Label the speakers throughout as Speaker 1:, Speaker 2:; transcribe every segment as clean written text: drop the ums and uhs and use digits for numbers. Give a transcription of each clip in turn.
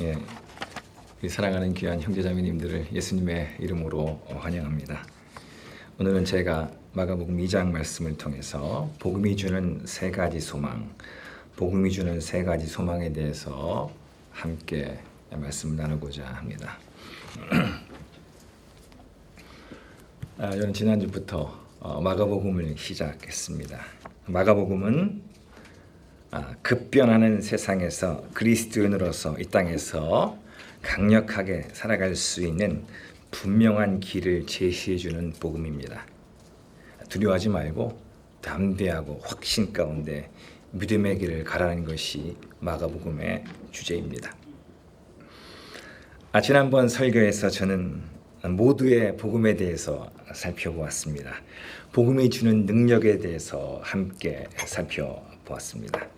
Speaker 1: 예, 우리 사랑하는 귀한 형제자매님들을 예수님의 이름으로 환영합니다. 오늘은 제가 마가복음 2장 말씀을 통해서 복음이 주는 세 가지 소망, 복음이 주는 세 가지 소망에 대해서 함께 말씀을 나누고자 합니다. 저는 지난주부터 마가복음을 시작했습니다. 마가복음은 급변하는 세상에서 그리스도인으로서 이 땅에서 강력하게 살아갈 수 있는 분명한 길을 제시해주는 복음입니다. 두려워하지 말고 담대하고 확신 가운데 믿음의 길을 가라는 것이 마가복음의 주제입니다. 지난번 설교에서 저는 모두의 복음에 대해서 살펴보았습니다. 복음이 주는 능력에 대해서 함께 살펴보았습니다.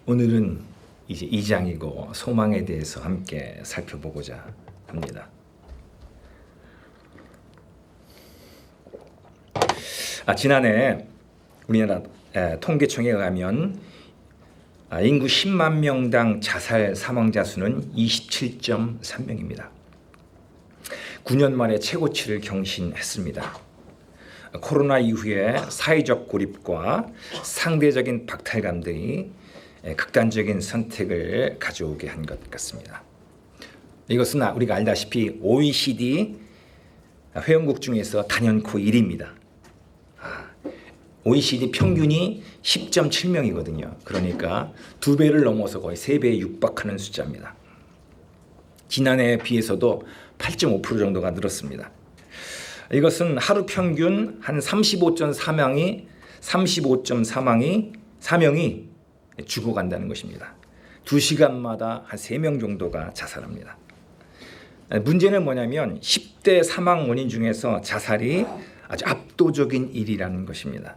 Speaker 1: 오늘은 이제 2장이고 소망에 대해서 함께 살펴보고자 합니다. 지난해 우리나라 통계청에 의하면 인구 10만 명당 자살 사망자 수는 27.3명입니다. 9년 만에 최고치를 경신했습니다. 코로나 이후에 사회적 고립과 상대적인 박탈감들이 극단적인 선택을 가져오게 한 것 같습니다. 이것은 우리가 알다시피 OECD 회원국 중에서 단연코 1위입니다. OECD 평균이 10.7명이거든요. 그러니까 2배를 넘어서 거의 3배에 육박하는 숫자입니다. 지난해에 비해서도 8.5% 정도가 늘었습니다. 이것은 하루 평균 한 35.4명이 죽어간다는 것입니다. 2시간마다 한 3명 정도가 자살합니다. 문제는 뭐냐면 10대 사망 원인 중에서 자살이 아주 압도적인 일이라는 것입니다.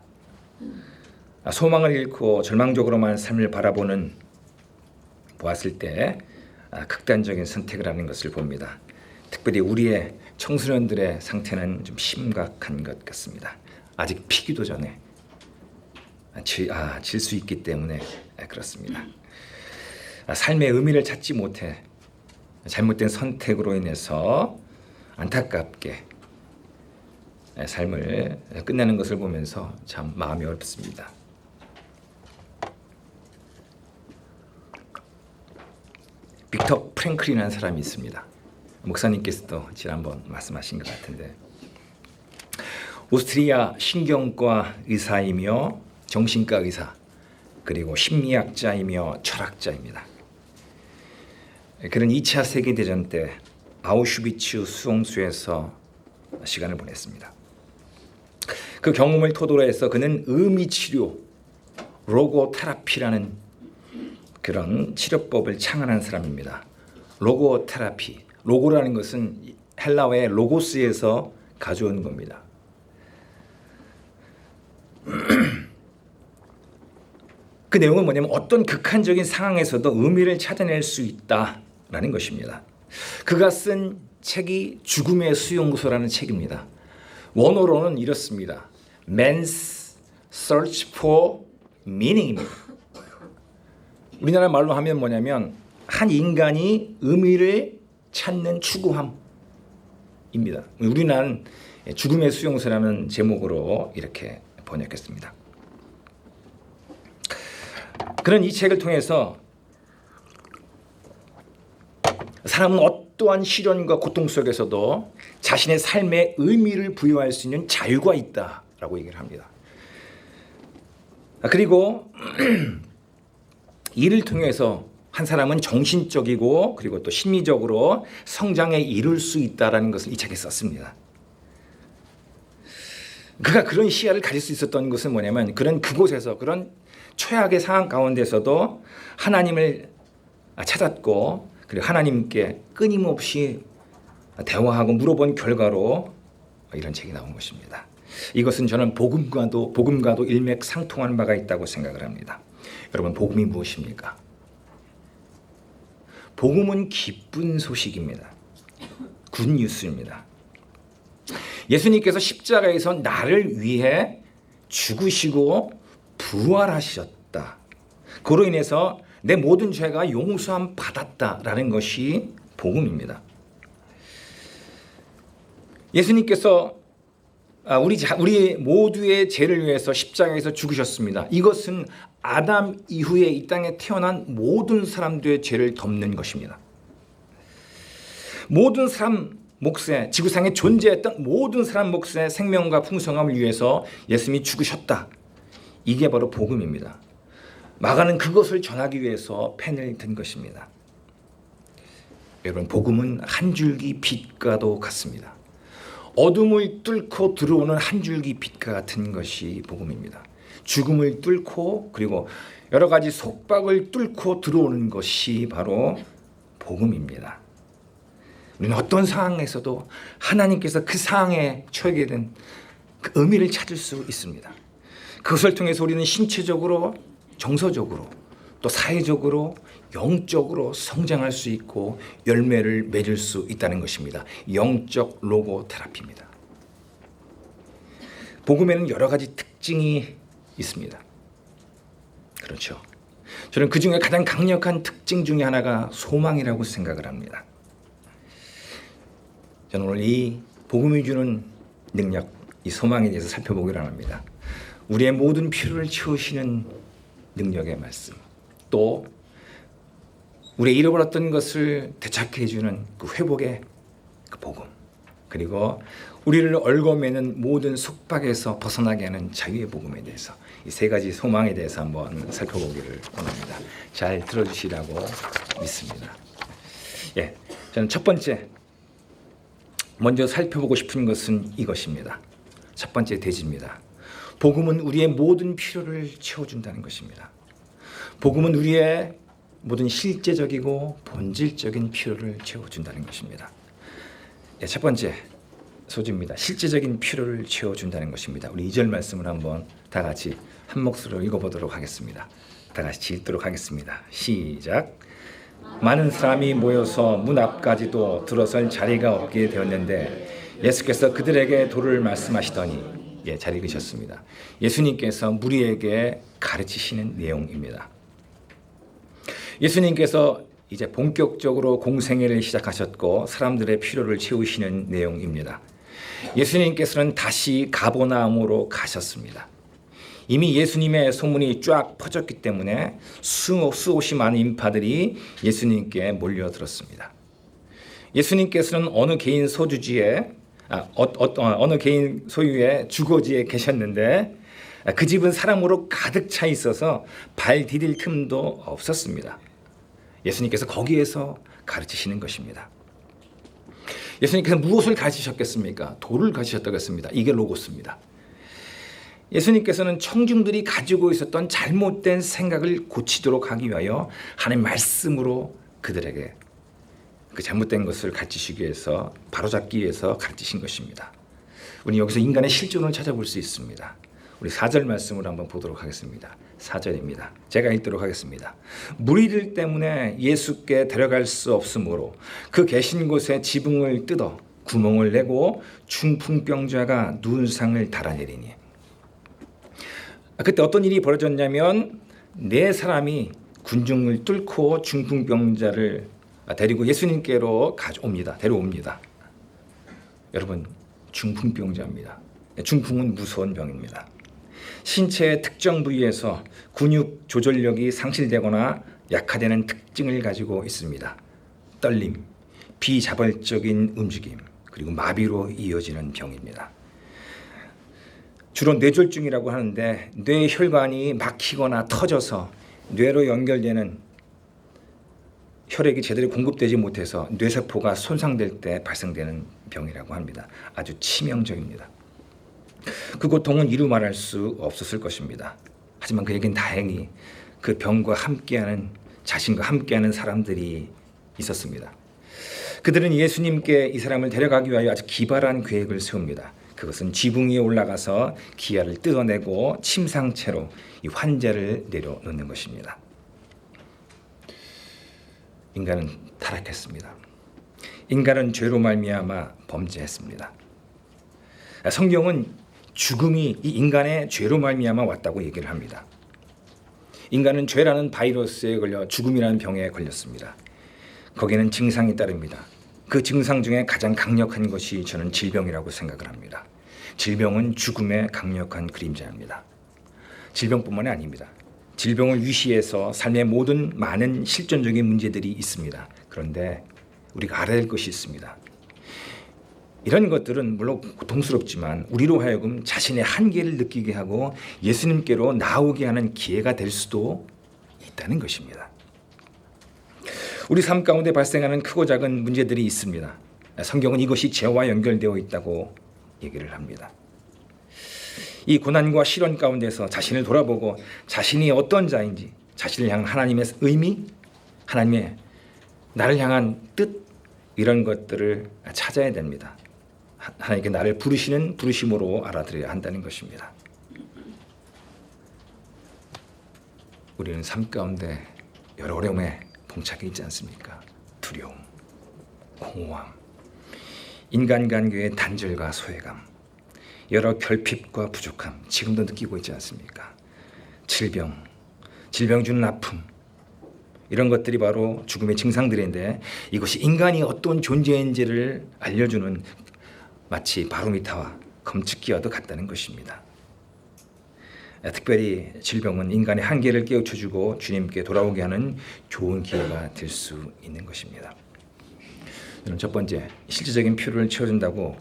Speaker 1: 소망을 잃고 절망적으로만 삶을 보았을 때 극단적인 선택을 하는 것을 봅니다. 특별히 우리의 청소년들의 상태는 좀 심각한 것 같습니다. 아직 피기도 전에 질 수 있기 때문에 그렇습니다. 삶의 의미를 찾지 못해 잘못된 선택으로 인해서 안타깝게 삶을 끝내는 것을 보면서 참 마음이 어렵습니다. 빅터 프랭클이라는 사람이 있습니다. 목사님께서도 지난번 말씀하신 것 같은데 오스트리아 신경과 의사이며 정신과 의사 그리고 심리학자이며 철학자입니다. 그는 2차 세계대전 때 아우슈비츠 수용소에서 시간을 보냈습니다. 그 경험을 토대로 해서 그는 의미치료, 로고테라피라는 그런 치료법을 창안한 사람입니다. 로고테라피, 로고라는 것은 헬라어의 로고스에서 가져온 겁니다. 그 내용은 뭐냐면 어떤 극한적인 상황에서도 의미를 찾아낼 수 있다라는 것입니다. 그가 쓴 책이 죽음의 수용소라는 책입니다. 원어로는 이렇습니다. Man's Search for Meaning입니다. 우리나라 말로 하면 뭐냐면 한 인간이 의미를 찾는 추구함입니다. 우리나라는 죽음의 수용소라는 제목으로 이렇게 번역했습니다. 그런 이 책을 통해서 사람은 어떠한 시련과 고통 속에서도 자신의 삶에 의미를 부여할 수 있는 자유가 있다라고 얘기를 합니다. 그리고 이를 통해서 한 사람은 정신적이고 그리고 또 심리적으로 성장에 이룰 수 있다라는 것을 이 책에 썼습니다. 그가 그런 시야를 가질 수 있었던 것은 뭐냐면 그곳에서 그런 최악의 상황 가운데서도 하나님을 찾았고 그리고 하나님께 끊임없이 대화하고 물어본 결과로 이런 책이 나온 것입니다. 이것은 저는 복음과도 일맥상통하는 바가 있다고 생각을 합니다. 여러분, 복음이 무엇입니까? 복음은 기쁜 소식입니다. 굿뉴스입니다. 예수님께서 십자가에서 나를 위해 죽으시고 부활하셨다. 그로 인해서 내 모든 죄가 용서함 받았다라는 것이 복음입니다. 예수님께서 우리 모두의 죄를 위해서 십자가에서 죽으셨습니다. 이것은 아담 이후에 이 땅에 태어난 모든 사람들의 죄를 덮는 것입니다. 모든 사람 몫에, 지구상에 존재했던 모든 사람 몫의 생명과 풍성함을 위해서 예수님이 죽으셨다. 이게 바로 복음입니다. 마가는 그것을 전하기 위해서 펜을 든 것입니다. 여러분, 복음은 한 줄기 빛과도 같습니다. 어둠을 뚫고 들어오는 한 줄기 빛과 같은 것이 복음입니다. 죽음을 뚫고 그리고 여러 가지 속박을 뚫고 들어오는 것이 바로 복음입니다. 우리는 어떤 상황에서도 하나님께서 그 상황에 처하게 된 그 의미를 찾을 수 있습니다. 그것을 통해서 우리는 신체적으로, 정서적으로, 또 사회적으로, 영적으로 성장할 수 있고 열매를 맺을 수 있다는 것입니다. 영적 로고 테라피입니다. 복음에는 여러 가지 특징이 있습니다. 그렇죠. 저는 그 중에 가장 강력한 특징 중에 하나가 소망이라고 생각을 합니다. 저는 오늘 이 복음이 주는 능력, 이 소망에 대해서 살펴보기로 합니다. 우리의 모든 필요를 채우시는 능력의 말씀, 또 우리의 잃어버렸던 것을 되찾게 해주는 그 회복의 그 복음, 그리고 우리를 얽어매는 모든 속박에서 벗어나게 하는 자유의 복음에 대해서 이 세 가지 소망에 대해서 한번 살펴보기를 원합니다. 잘 들어주시라고 믿습니다. 저는 첫 번째 먼저 살펴보고 싶은 것은 이것입니다. 첫 번째 대지입니다. 복음은 우리의 모든 필요를 채워준다는 것입니다. 복음은 우리의 모든 실제적이고 본질적인 필요를 채워준다는 것입니다. 첫 번째 소지입니다. 실제적인 필요를 채워준다는 것입니다. 우리 2절 말씀을 한번 다 같이 한 목소리로 읽어보도록 하겠습니다. 다 같이 읽도록 하겠습니다. 시작. 많은 사람이 모여서 문 앞까지도 들어설 자리가 없게 되었는데 예수께서 그들에게 도를 말씀하시더니 잘 읽으셨습니다. 예수님께서 무리에게 가르치시는 내용입니다. 예수님께서 이제 본격적으로 공생애를 시작하셨고 사람들의 필요를 채우시는 내용입니다. 예수님께서는 다시 가버나움으로 가셨습니다. 이미 예수님의 소문이 쫙 퍼졌기 때문에 수없이 많은 인파들이 예수님께 몰려들었습니다. 예수님께서는 어느 개인 소유의 주거지에 계셨는데 그 집은 사람으로 가득 차 있어서 발 디딜 틈도 없었습니다. 예수님께서 거기에서 가르치시는 것입니다. 예수님께서 무엇을 가르치셨겠습니까? 도를 가르치셨다고 했습니다. 이게 로고스입니다. 예수님께서는 청중들이 가지고 있었던 잘못된 생각을 고치도록 하기 위하여 하나님의 말씀으로 그들에게 그 잘못된 것을 가르치시기 위해서, 바로잡기 위해서 가르치신 것입니다. 우리 여기서 인간의 실존을 찾아볼 수 있습니다. 우리 4절 말씀을 한번 보도록 하겠습니다. 4절입니다. 제가 읽도록 하겠습니다. 무리들 때문에 예수께 데려갈 수 없으므로 그 계신 곳에 지붕을 뜯어 구멍을 내고 중풍병자가 누운 상을 달아내리니. 그때 어떤 일이 벌어졌냐면 네 사람이 군중을 뚫고 중풍병자를 데리고 예수님께로 데려옵니다. 여러분, 중풍병자입니다. 중풍은 무서운 병입니다. 신체의 특정 부위에서 근육 조절력이 상실되거나 약화되는 특징을 가지고 있습니다. 떨림, 비자발적인 움직임, 그리고 마비로 이어지는 병입니다. 주로 뇌졸중이라고 하는데 뇌혈관이 막히거나 터져서 뇌로 연결되는 혈액이 제대로 공급되지 못해서 뇌세포가 손상될 때 발생되는 병이라고 합니다. 아주 치명적입니다. 그 고통은 이루 말할 수 없었을 것입니다. 하지만 그에겐 다행히 그 병과 함께하는, 자신과 함께하는 사람들이 있었습니다. 그들은 예수님께 이 사람을 데려가기 위하여 아주 기발한 계획을 세웁니다. 그것은 지붕 위에 올라가서 기아를 뜯어내고 침상채로 이 환자를 내려놓는 것입니다. 인간은 타락했습니다. 인간은 죄로 말미암아 범죄했습니다. 성경은 죽음이 이 인간의 죄로 말미암아 왔다고 얘기를 합니다. 인간은 죄라는 바이러스에 걸려 죽음이라는 병에 걸렸습니다. 거기에는 증상이 따릅니다. 그 증상 중에 가장 강력한 것이 저는 질병이라고 생각을 합니다. 질병은 죽음의 강력한 그림자입니다. 질병뿐만이 아닙니다. 질병을 위시해서 삶의 모든 많은 실존적인 문제들이 있습니다. 그런데 우리가 알아야 할 것이 있습니다. 이런 것들은 물론 고통스럽지만 우리로 하여금 자신의 한계를 느끼게 하고 예수님께로 나오게 하는 기회가 될 수도 있다는 것입니다. 우리 삶 가운데 발생하는 크고 작은 문제들이 있습니다. 성경은 이것이 죄와 연결되어 있다고 얘기를 합니다. 이 고난과 시련 가운데서 자신을 돌아보고 자신이 어떤 자인지, 자신을 향한 하나님의 의미, 하나님의 나를 향한 뜻, 이런 것들을 찾아야 됩니다. 하나님께 나를 부르시는 부르심으로 알아들여야 한다는 것입니다. 우리는 삶 가운데 여러 어려움에 봉착해 있지 않습니까? 두려움, 공허함, 인간관계의 단절과 소외감, 여러 결핍과 부족함, 지금도 느끼고 있지 않습니까? 질병 주는 아픔, 이런 것들이 바로 죽음의 증상들인데 이것이 인간이 어떤 존재인지를 알려주는 마치 바로미터와 검측기와도 같다는 것입니다. 특별히 질병은 인간의 한계를 깨우쳐주고 주님께 돌아오게 하는 좋은 기회가 될 수 있는 것입니다. 첫 번째, 실질적인 필요를 채워준다고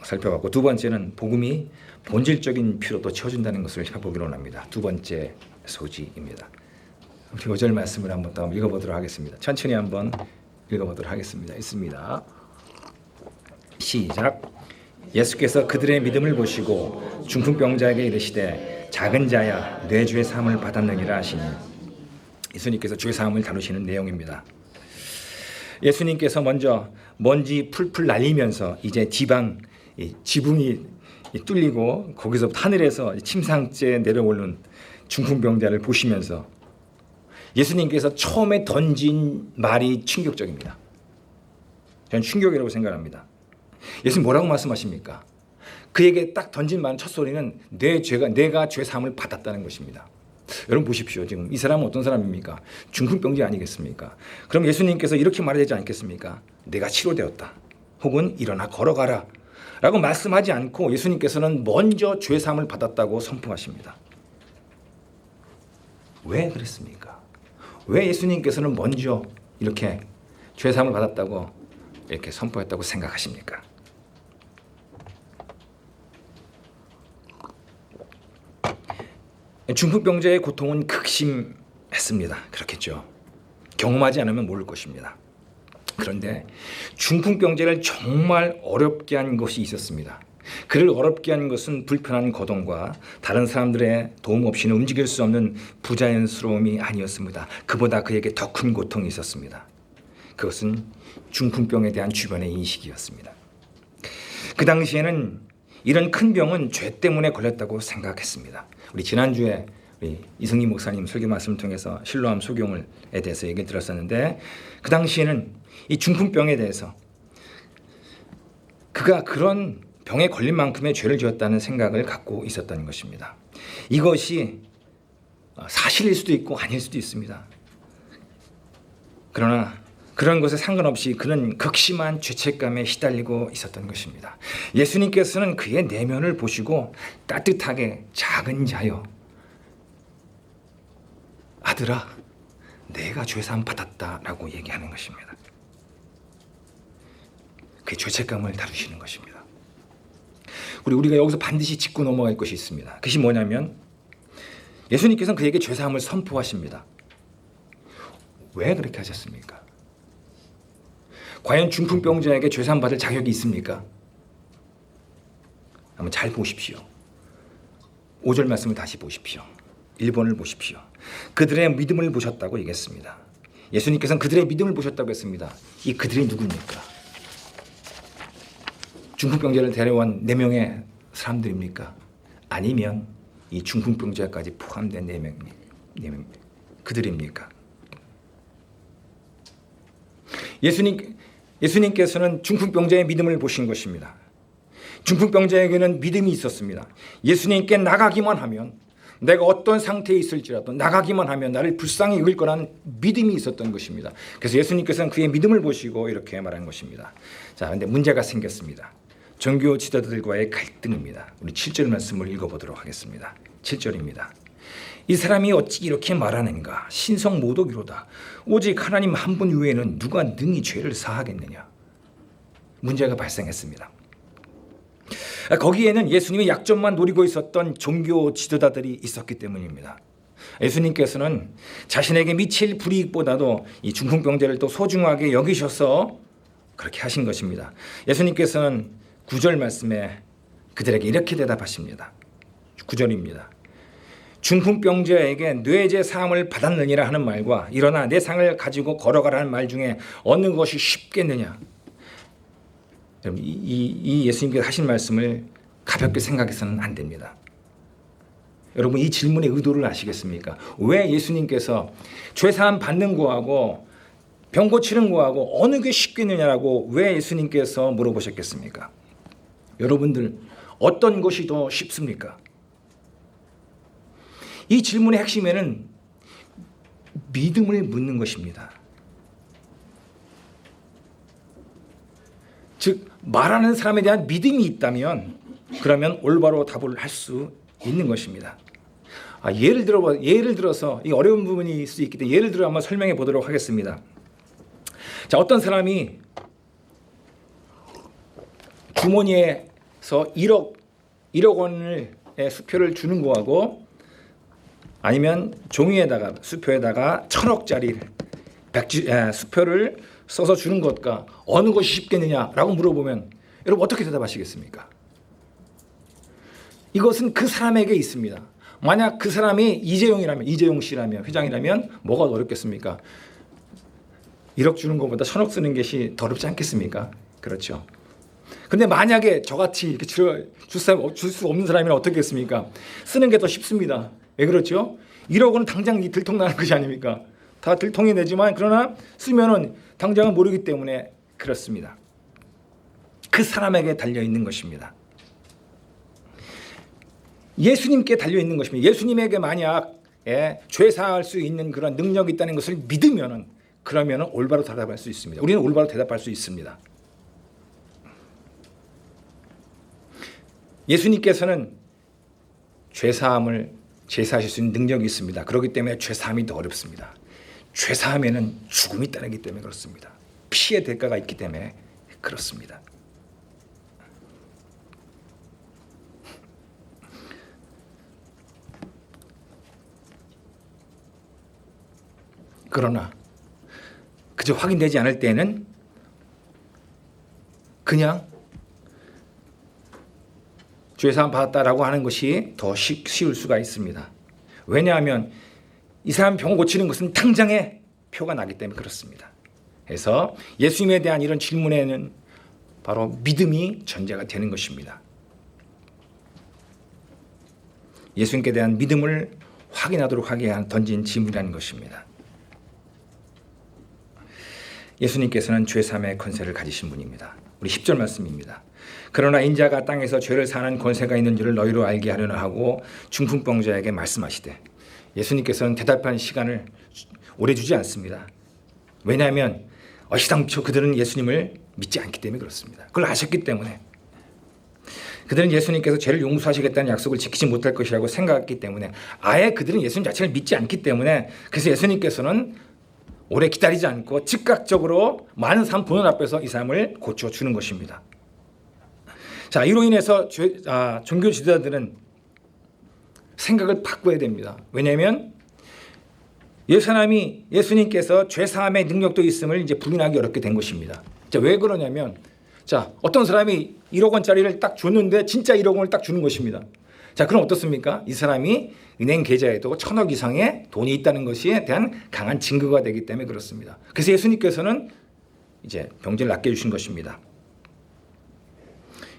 Speaker 1: 살펴봤고, 두 번째는 복음이 본질적인 필요도 채워준다는 것을 살펴보기로 합니다. 두 번째 소지입니다. 우리 5절 말씀을 한번 더 읽어보도록 하겠습니다. 천천히 한번 읽어보도록 하겠습니다. 있습니다. 시작. 예수께서 그들의 믿음을 보시고 중풍병자에게 이르시되 작은 자야 내 죄 사함을 받았느니라 하시니, 예수님께서 죄 사함을 다루시는 내용입니다. 예수님께서 먼저 먼지 풀풀 날리면서 이제 지붕이 뚫리고 거기서 하늘에서 침상째 내려오는 중풍병자를 보시면서 예수님께서 처음에 던진 말이 충격적입니다. 저는 충격이라고 생각합니다. 예수님 뭐라고 말씀하십니까? 그에게 딱 던진 말 첫 소리는 내가 죄 사함을 받았다는 것입니다. 여러분 보십시오. 지금 이 사람은 어떤 사람입니까? 중풍병자 아니겠습니까? 그럼 예수님께서 이렇게 말해야 되지 않겠습니까? 내가 치료되었다. 혹은 일어나 걸어가라 라고 말씀하지 않고 예수님께서는 먼저 죄 사함을 받았다고 선포하십니다. 왜 그랬습니까? 왜 예수님께서는 먼저 이렇게 죄 사함을 받았다고 이렇게 선포했다고 생각하십니까? 중풍병자의 고통은 극심했습니다. 그렇겠죠. 경험하지 않으면 모를 것입니다. 그런데 중풍병자를 정말 어렵게 한 것이 있었습니다. 그를 어렵게 한 것은 불편한 거동과 다른 사람들의 도움 없이는 움직일 수 없는 부자연스러움이 아니었습니다. 그보다 그에게 더 큰 고통이 있었습니다. 그것은 중풍병에 대한 주변의 인식이었습니다. 그 당시에는 이런 큰 병은 죄 때문에 걸렸다고 생각했습니다. 우리 지난주에 우리 이승희 목사님 설교 말씀을 통해서 실로암 소경에 대해서 얘기를 들었었는데, 그 당시에는 이 중풍병에 대해서 그가 그런 병에 걸린 만큼의 죄를 지었다는 생각을 갖고 있었다는 것입니다. 이것이 사실일 수도 있고 아닐 수도 있습니다. 그러나 그런 것에 상관없이 그는 극심한 죄책감에 시달리고 있었던 것입니다. 예수님께서는 그의 내면을 보시고 따뜻하게 작은 자여, 아들아, 내가 죄사함 받았다라고 얘기하는 것입니다. 그의 죄책감을 다루시는 것입니다. 우리가 여기서 반드시 짚고 넘어갈 것이 있습니다. 그것이 뭐냐면 예수님께서는 그에게 죄사함을 선포하십니다. 왜 그렇게 하셨습니까? 과연 중풍병자에게 죄사함 받을 자격이 있습니까? 한번 잘 보십시오. 5절 말씀을 다시 보십시오. 1번을 보십시오. 그들의 믿음을 보셨다고 얘기했습니다. 예수님께서는 그들의 믿음을 보셨다고 했습니다. 이 그들이 누구입니까? 중풍병자를 데려온 4명의 사람들입니까? 아니면 이 중풍병자까지 포함된 4명 그들입니까? 예수님께서는 중풍병자의 믿음을 보신 것입니다. 중풍병자에게는 믿음이 있었습니다. 예수님께 나가기만 하면 내가 어떤 상태에 있을지라도 나가기만 하면 나를 불쌍히 여길 거라는 믿음이 있었던 것입니다. 그래서 예수님께서는 그의 믿음을 보시고 이렇게 말한 것입니다. 자, 근데 문제가 생겼습니다. 종교 지도자들과의 갈등입니다. 우리 7절 말씀을 읽어보도록 하겠습니다. 7절입니다. 이 사람이 어찌 이렇게 말하는가? 신성 모독이로다. 오직 하나님 한 분 외에는 누가 능히 죄를 사하겠느냐? 문제가 발생했습니다. 거기에는 예수님의 약점만 노리고 있었던 종교 지도자들이 있었기 때문입니다. 예수님께서는 자신에게 미칠 불이익보다도 이 중풍병자를 또 소중하게 여기셔서 그렇게 하신 것입니다. 예수님께서는 9절 말씀에 그들에게 이렇게 대답하십니다. 9절입니다. 중풍병자에게 뇌제 사함을 받았느니라 하는 말과 일어나 내 상을 가지고 걸어가라는 말 중에 어느 것이 쉽겠느냐? 이 예수님께서 하신 말씀을 가볍게 생각해서는 안 됩니다. 여러분, 이 질문의 의도를 아시겠습니까? 왜 예수님께서 죄사함 받는 거하고 병 고치는 거하고 어느 게 쉽겠느냐라고 왜 예수님께서 물어보셨겠습니까? 여러분들, 어떤 것이 더 쉽습니까? 이 질문의 핵심에는 믿음을 묻는 것입니다. 즉, 말하는 사람에 대한 믿음이 있다면 그러면 올바로 답을 할 수 있는 것입니다. 예를 들어서 이 어려운 부분이 있을 수 있기 때문에 예를 들어 한번 설명해 보도록 하겠습니다. 자, 어떤 사람이 주머니에서 1억 원의 수표를 주는 거하고 아니면 종이에다가 수표에다가 1,000억짜리 수표를 써서 주는 것과 어느 것이 쉽겠느냐라고 물어보면 여러분 어떻게 대답하시겠습니까? 이것은 그 사람에게 있습니다. 만약 그 사람이 이재용 씨라면, 회장이라면 뭐가 어렵겠습니까? 1억 주는 것보다 1,000억 쓰는 것이 더 어렵지 않겠습니까? 그렇죠. 근데 만약에 저같이 이렇게 줄 수 없는 사람이면 어떻겠습니까? 쓰는 게 더 쉽습니다. 왜 그렇죠? 1억은 당장 들통나는 것이 아닙니까? 다 들통이 내지만 그러나 쓰면은 당장은 모르기 때문에 그렇습니다. 그 사람에게 달려있는 것입니다. 예수님께 달려있는 것입니다. 예수님에게 만약 죄 사할 수 있는 그런 능력이 있다는 것을 믿으면은 그러면은 올바로 대답할 수 있습니다. 우리는 올바로 대답할 수 있습니다. 예수님께서는 죄사함을 제사하실 수 있는 능력이 있습니다. 그렇기 때문에 죄사함이 더 어렵습니다. 죄사함에는 죽음이 따르기 때문에 그렇습니다. 피의 대가가 있기 때문에 그렇습니다. 그러나 그저 확인되지 않을 때는 그냥 죄사함 받았다라고 하는 것이 더 쉬울 수가 있습니다. 왜냐하면 이 사람 병 고치는 것은 당장에 표가 나기 때문에 그렇습니다. 그래서 예수님에 대한 이런 질문에는 바로 믿음이 전제가 되는 것입니다. 예수님께 대한 믿음을 확인하도록 하게 던진 질문이라는 것입니다. 예수님께서는 죄사함의 권세를 가지신 분입니다. 우리 10절 말씀입니다. 그러나 인자가 땅에서 죄를 사하는 권세가 있는 줄을 너희로 알게 하려나 하고 중풍병자에게 말씀하시되, 예수님께서는 대답한 시간을 오래 주지 않습니다. 왜냐하면 어시당초 그들은 예수님을 믿지 않기 때문에 그렇습니다. 그걸 아셨기 때문에, 그들은 예수님께서 죄를 용서하시겠다는 약속을 지키지 못할 것이라고 생각했기 때문에, 아예 그들은 예수님 자체를 믿지 않기 때문에, 그래서 예수님께서는 오래 기다리지 않고 즉각적으로 많은 사람 보는 앞에서 이 사람을 고쳐주는 것입니다. 자, 이로 인해서 종교 지도자들은 생각을 바꿔야 됩니다. 왜냐하면 예수님께서 죄사함의 능력도 있음을 이제 부인하기 어렵게 된 것입니다. 자, 왜 그러냐면, 자, 어떤 사람이 1억 원짜리를 딱 줬는데 진짜 1억 원을 딱 주는 것입니다. 자, 그럼 어떻습니까? 이 사람이 은행 계좌에도 1,000억 이상의 돈이 있다는 것에 대한 강한 증거가 되기 때문에 그렇습니다. 그래서 예수님께서는 이제 병자를 낫게 해주신 것입니다.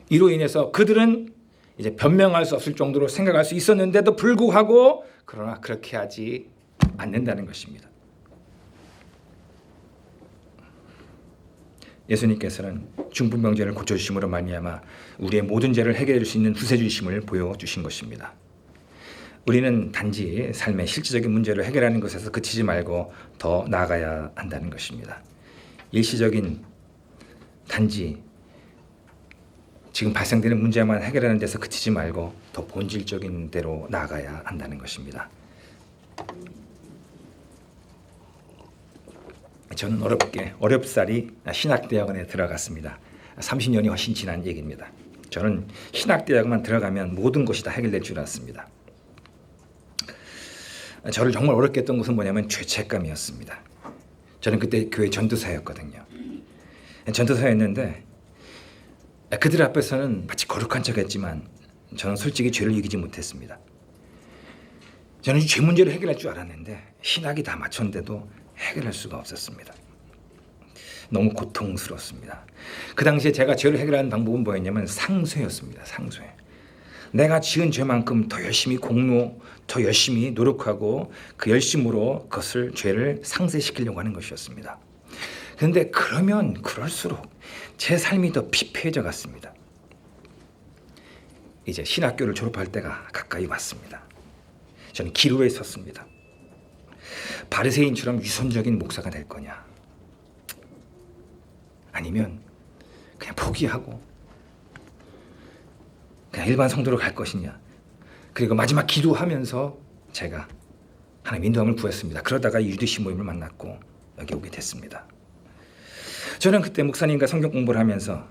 Speaker 1: 이로 인해서 그들은 이제 변명할 수 없을 정도로 생각할 수 있었는데도 불구하고 그러나 그렇게 하지 않는다는 것입니다. 예수님께서는 중풍병자를 고쳐주심으로 말미암아 우리의 모든 죄를 해결해 줄 수 있는 구세주이심을 보여주신 것입니다. 우리는 단지 삶의 실질적인 문제를 해결하는 것에서 그치지 말고 더 나아가야 한다는 것입니다. 일시적인 단지 지금 발생되는 문제만 해결하는 데서 그치지 말고 더 본질적인 데로 나아가야 한다는 것입니다. 저는 어렵사리 신학대학원에 들어갔습니다. 30년이 훨씬 지난 얘기입니다. 저는 신학대학원만 들어가면 모든 것이 다 해결될 줄 알았습니다. 저를 정말 어렵게 했던 것은 뭐냐면 죄책감이었습니다. 저는 그때 교회 전도사였거든요. 전도사였는데 그들 앞에서는 마치 거룩한 척했지만 저는 솔직히 죄를 이기지 못했습니다. 저는 죄 문제를 해결할 줄 알았는데 신학이 다 맞췄는데도 해결할 수가 없었습니다. 너무 고통스러웠습니다. 그 당시에 제가 죄를 해결하는 방법은 뭐였냐면 상쇄였습니다. 상쇄. 내가 지은 죄만큼 더 열심히 더 열심히 노력하고 그 열심으로 죄를 상쇄시키려고 하는 것이었습니다. 그런데 그러면 그럴수록 제 삶이 더 피폐해져 갔습니다. 이제 신학교를 졸업할 때가 가까이 왔습니다. 저는 기로에 섰습니다. 바리새인처럼 위선적인 목사가 될 거냐, 아니면 그냥 포기하고 그냥 일반 성도로 갈 것이냐. 그리고 마지막 기도하면서 제가 하나님 인도함을 구했습니다. 그러다가 UDC 모임을 만났고 여기 오게 됐습니다. 저는 그때 목사님과 성경 공부를 하면서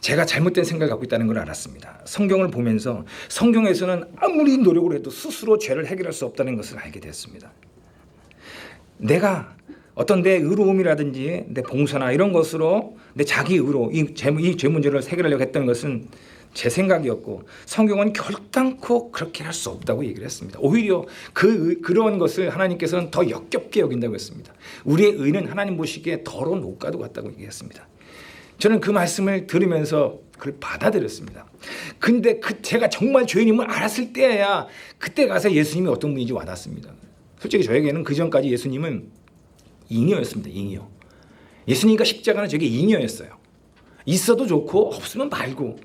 Speaker 1: 제가 잘못된 생각을 갖고 있다는 걸 알았습니다. 성경을 보면서 성경에서는 아무리 노력을 해도 스스로 죄를 해결할 수 없다는 것을 알게 됐습니다. 내가 어떤 내 의로움이라든지 내 봉사나 이런 것으로 내 자기 의로 이 죄 문제를 해결하려고 했던 것은 제 생각이었고 성경은 결단코 그렇게 할 수 없다고 얘기를 했습니다. 오히려 그런 것을 하나님께서는 더 역겹게 여긴다고 했습니다. 우리의 의는 하나님 보시기에 더러운 옷가루 같다고 얘기했습니다. 저는 그 말씀을 들으면서 그걸 받아들였습니다. 근데 제가 정말 죄인임을 알았을 때야 그때 가서 예수님이 어떤 분인지 와닿습니다. 솔직히 저에게는 그 전까지 예수님은 잉여였습니다. 잉여. 예수님과 십자가는 저에게 잉여였어요. 있어도 좋고 없으면 말고.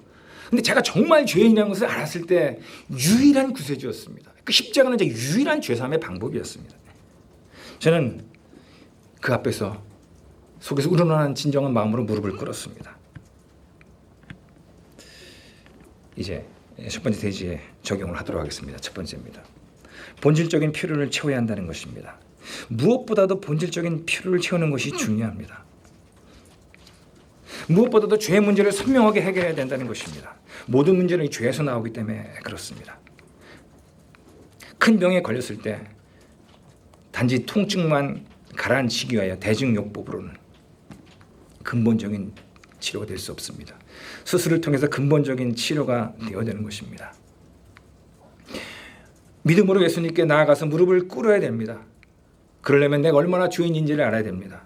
Speaker 1: 근데 제가 정말 죄인이라는 것을 알았을 때 유일한 구세주였습니다. 그 십자가는 제 유일한 죄사함의 방법이었습니다. 저는 그 앞에서 속에서 우러나는 진정한 마음으로 무릎을 꿇었습니다. 이제 첫 번째 대지에 적용을 하도록 하겠습니다. 첫 번째입니다. 본질적인 필요를 채워야 한다는 것입니다. 무엇보다도 본질적인 필요를 채우는 것이 중요합니다. 무엇보다도 죄의 문제를 선명하게 해결해야 된다는 것입니다. 모든 문제는 죄에서 나오기 때문에 그렇습니다. 큰 병에 걸렸을 때 단지 통증만 가라앉히기 위하여 대증요법으로는 근본적인 치료가 될 수 없습니다. 수술을 통해서 근본적인 치료가 되어야 되는 것입니다. 믿음으로 예수님께 나아가서 무릎을 꿇어야 됩니다. 그러려면 내가 얼마나 죄인인지를 알아야 됩니다.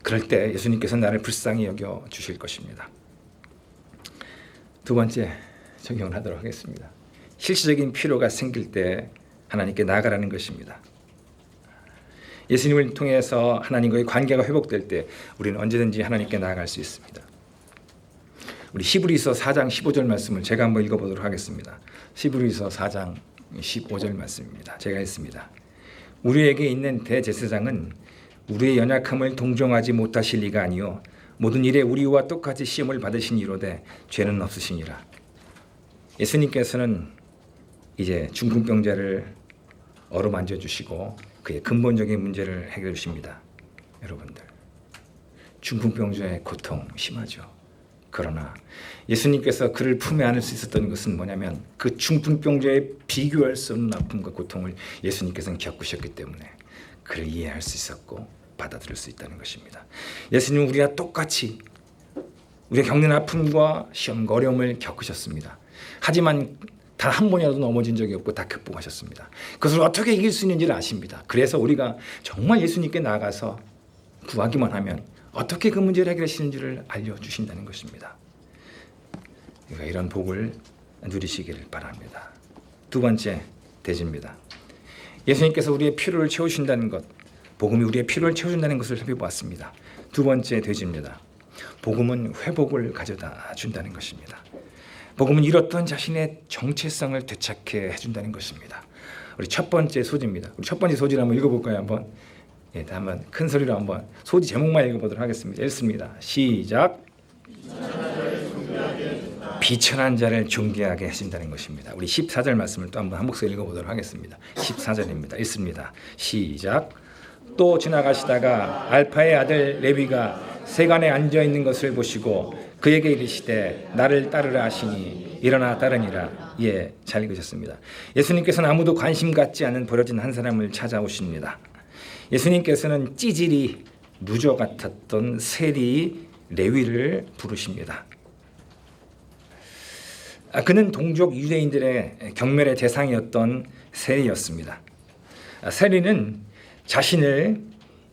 Speaker 1: 그럴 때 예수님께서 나를 불쌍히 여겨 주실 것입니다. 두 번째 적용을 하도록 하겠습니다. 실질적인 필요가 생길 때 하나님께 나아가라는 것입니다. 예수님을 통해서 하나님과의 관계가 회복될 때 우리는 언제든지 하나님께 나아갈 수 있습니다. 우리 히브리서 4장 15절 말씀을 제가 한번 읽어보도록 하겠습니다. 히브리서 4장 15절 말씀입니다. 제가 읽습니다. 우리에게 있는 대제사장은 우리의 연약함을 동정하지 못하실 리가 아니요 모든 일에 우리와 똑같이 시험을 받으신 이로되 죄는 없으시니라. 예수님께서는 이제 중풍병자를 어루만져 주시고 그의 근본적인 문제를 해결해 주십니다. 여러분들, 중풍병자의 고통 심하죠. 그러나 예수님께서 그를 품에 안을 수 있었던 것은 뭐냐면 그 중풍병자의 비교할 수 없는 아픔과 고통을 예수님께서는 겪으셨기 때문에 그를 이해할 수 있었고 받아들일 수 있다는 것입니다. 예수님은 우리와 똑같이 우리가 겪는 아픔과 시험과 어려움을 겪으셨습니다. 하지만 단 한 번이라도 넘어진 적이 없고 다 극복하셨습니다. 그것을 어떻게 이길 수 있는지를 아십니다. 그래서 우리가 정말 예수님께 나아가서 구하기만 하면 어떻게 그 문제를 해결하시는지를 알려주신다는 것입니다. 우리가 이런 복을 누리시기를 바랍니다. 두 번째 대지입니다. 예수님께서 우리의 필요를 채우신다는 것, 복음이 우리의 필요를 채워준다는 것을 살펴보았습니다. 두 번째 대지입니다. 복음은 회복을 가져다 준다는 것입니다. 복음은 잃었던 자신의 정체성을 되찾게 해준다는 것입니다. 우리 첫 번째 소지입니다. 우리 첫 번째 소지를 한번 읽어볼까요? 한번 한번 큰 소리로 한번 소지 제목만 읽어보도록 하겠습니다. 읽습니다. 시작. 비천한 자를 존귀하게 해준다는 것입니다. 우리 14절 말씀을 또 한번 한 목소리 읽어보도록 하겠습니다. 14절입니다. 읽습니다. 시작. 또 지나가시다가 알파의 아들 레위가 세간에 앉아 있는 것을 보시고 그에게 이르시되 나를 따르라 하시니 일어나 따르니라. 예, 잘 읽으셨습니다. 예수님께서는 아무도 관심 갖지 않은 버려진 한 사람을 찾아오십니다. 예수님께서는 찌질이 무저 같았던 세리 레위를 부르십니다. 그는 동족 유대인들의 경멸의 대상이었던 세리였습니다. 세리는 자신을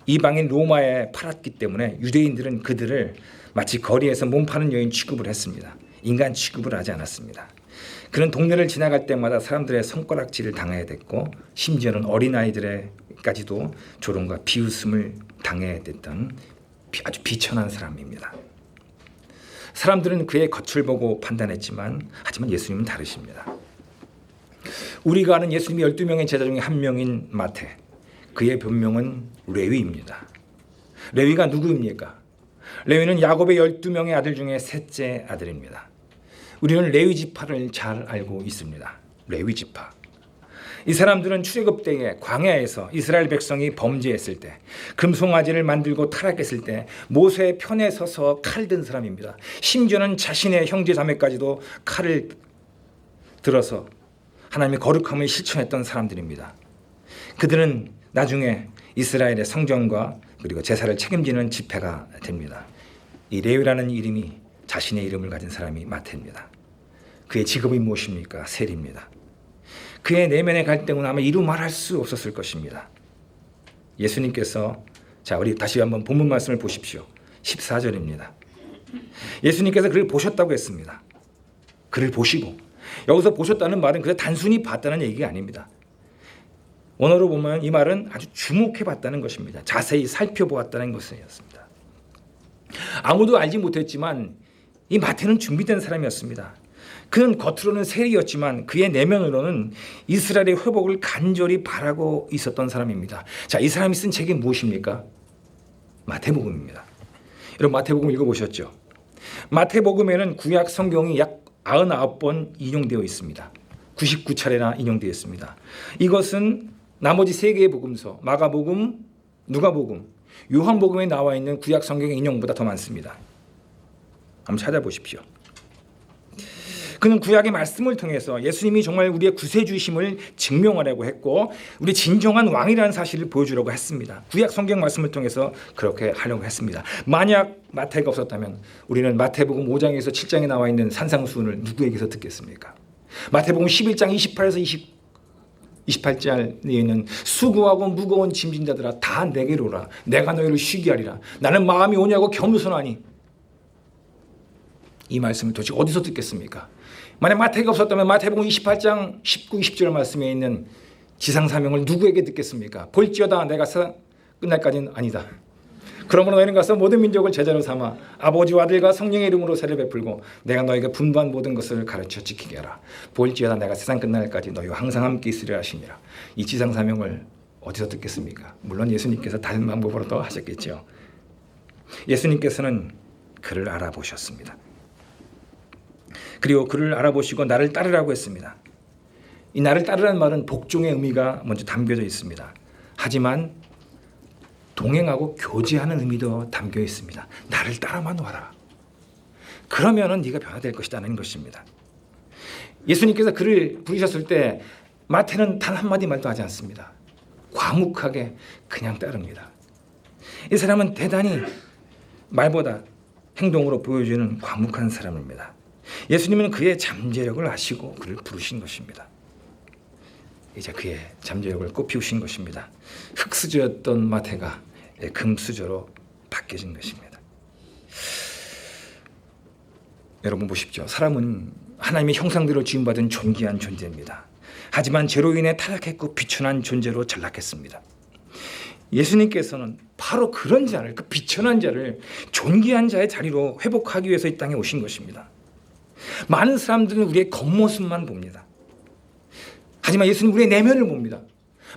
Speaker 1: 이방인 로마에 팔았기 때문에 유대인들은 그들을 마치 거리에서 몸 파는 여인 취급을 했습니다. 인간 취급을 하지 않았습니다. 그는 동네를 지나갈 때마다 사람들의 손가락질을 당해야 됐고 심지어는 어린아이들에까지도 조롱과 비웃음을 당해야 됐던 아주 비천한 사람입니다. 사람들은 그의 겉을 보고 판단했지만 하지만 예수님은 다르십니다. 우리가 아는 예수님이 12명의 제자 중에 한 명인 마태, 그의 본명은 레위입니다. 레위가 누구입니까? 레위는 야곱의 12명의 아들 중에 셋째 아들입니다. 우리는 레위 지파를 잘 알고 있습니다. 레위 지파. 이 사람들은 출애굽 때에 광야에서 이스라엘 백성이 범죄했을 때, 금송아지를 만들고 타락했을 때 모세의 편에 서서 칼 든 사람입니다. 심지어는 자신의 형제 자매까지도 칼을 들어서 하나님의 거룩함을 실천했던 사람들입니다. 그들은 나중에 이스라엘의 성전과 그리고 제사를 책임지는 지파가 됩니다. 이 레위라는 이름이 자신의 이름을 가진 사람이 마태입니다. 그의 직업이 무엇입니까? 세리입니다. 그의 내면의 갈등은 아마 이루 말할 수 없었을 것입니다. 예수님께서 우리 다시 한번 본문 말씀을 보십시오. 14절입니다. 예수님께서 그를 보셨다고 했습니다. 그를 보시고, 여기서 보셨다는 말은 그냥 단순히 봤다는 얘기가 아닙니다. 원어로 보면 이 말은 아주 주목해 봤다는 것입니다. 자세히 살펴보았다는 것이었습니다. 아무도 알지 못했지만 이 마태는 준비된 사람이었습니다. 그는 겉으로는 세리였지만 그의 내면으로는 이스라엘의 회복을 간절히 바라고 있었던 사람입니다. 자, 이 사람이 쓴 책이 무엇입니까? 마태복음입니다. 여러분 마태복음 읽어보셨죠? 마태복음에는 구약 성경이 약 99번 인용되어 있습니다. 99차례나 인용되어 있습니다. 이것은 나머지 3개의 복음서, 마가복음, 누가복음, 요한복음에 나와 있는 구약 성경의 인용보다 더 많습니다. 한번 찾아보십시오. 그는 구약의 말씀을 통해서 예수님이 정말 우리의 구세주심을 증명하려고 했고 우리 진정한 왕이라는 사실을 보여주려고 했습니다. 구약 성경 말씀을 통해서 그렇게 하려고 했습니다. 만약 마태가 없었다면 우리는 마태복음 5장에서 7장에 나와 있는 산상수훈을 누구에게서 듣겠습니까? 마태복음 11장 28에서 28장에 있는 수고하고 무거운 짐진 자들아 다 내게로 오라. 내가 너희를 쉬게 하리라. 나는 마음이 오냐고 겸손하니. 이 말씀을 도대체 어디서 듣겠습니까? 만약 마태가 없었다면 마태복음 28장 19, 20절 말씀에 있는 지상사명을 누구에게 듣겠습니까? 볼지어다 내가 끝날까지는 아니다. 그러므로 너희는 가서 모든 민족을 제자로 삼아 아버지와 아들과 성령의 이름으로 세례 베풀고 내가 너희에게 분부한 모든 것을 가르쳐 지키게 하라. 볼지어다 내가 세상 끝날까지 너희와 항상 함께 있으리라 하시니라. 이 지상사명을 어디서 듣겠습니까? 물론 예수님께서 다른 방법으로 또 하셨겠죠. 예수님께서는 그를 알아보셨습니다. 그리고 그를 알아보시고 나를 따르라고 했습니다. 이 나를 따르라는 말은 복종의 의미가 먼저 담겨져 있습니다. 하지만 동행하고 교제하는 의미도 담겨 있습니다. 나를 따라만 와라. 그러면은 네가 변화될 것이라는 것입니다. 예수님께서 그를 부르셨을 때 마태는 단 한마디 말도 하지 않습니다. 과묵하게 그냥 따릅니다. 이 사람은 대단히 말보다 행동으로 보여주는 과묵한 사람입니다. 예수님은 그의 잠재력을 아시고 그를 부르신 것입니다. 이제 그의 잠재력을 꽃피우신 것입니다. 흙수저였던 마태가 금수저로 바뀌어진 것입니다. 여러분 보십시오. 사람은 하나님의 형상대로 지음받은 존귀한 존재입니다. 하지만 죄로 인해 타락했고 비천한 존재로 전락했습니다. 예수님께서는 바로 그런 자를, 그 비천한 자를 존귀한 자의 자리로 회복하기 위해서 이 땅에 오신 것입니다. 많은 사람들은 우리의 겉모습만 봅니다. 하지만 예수님 우리의 내면을 봅니다.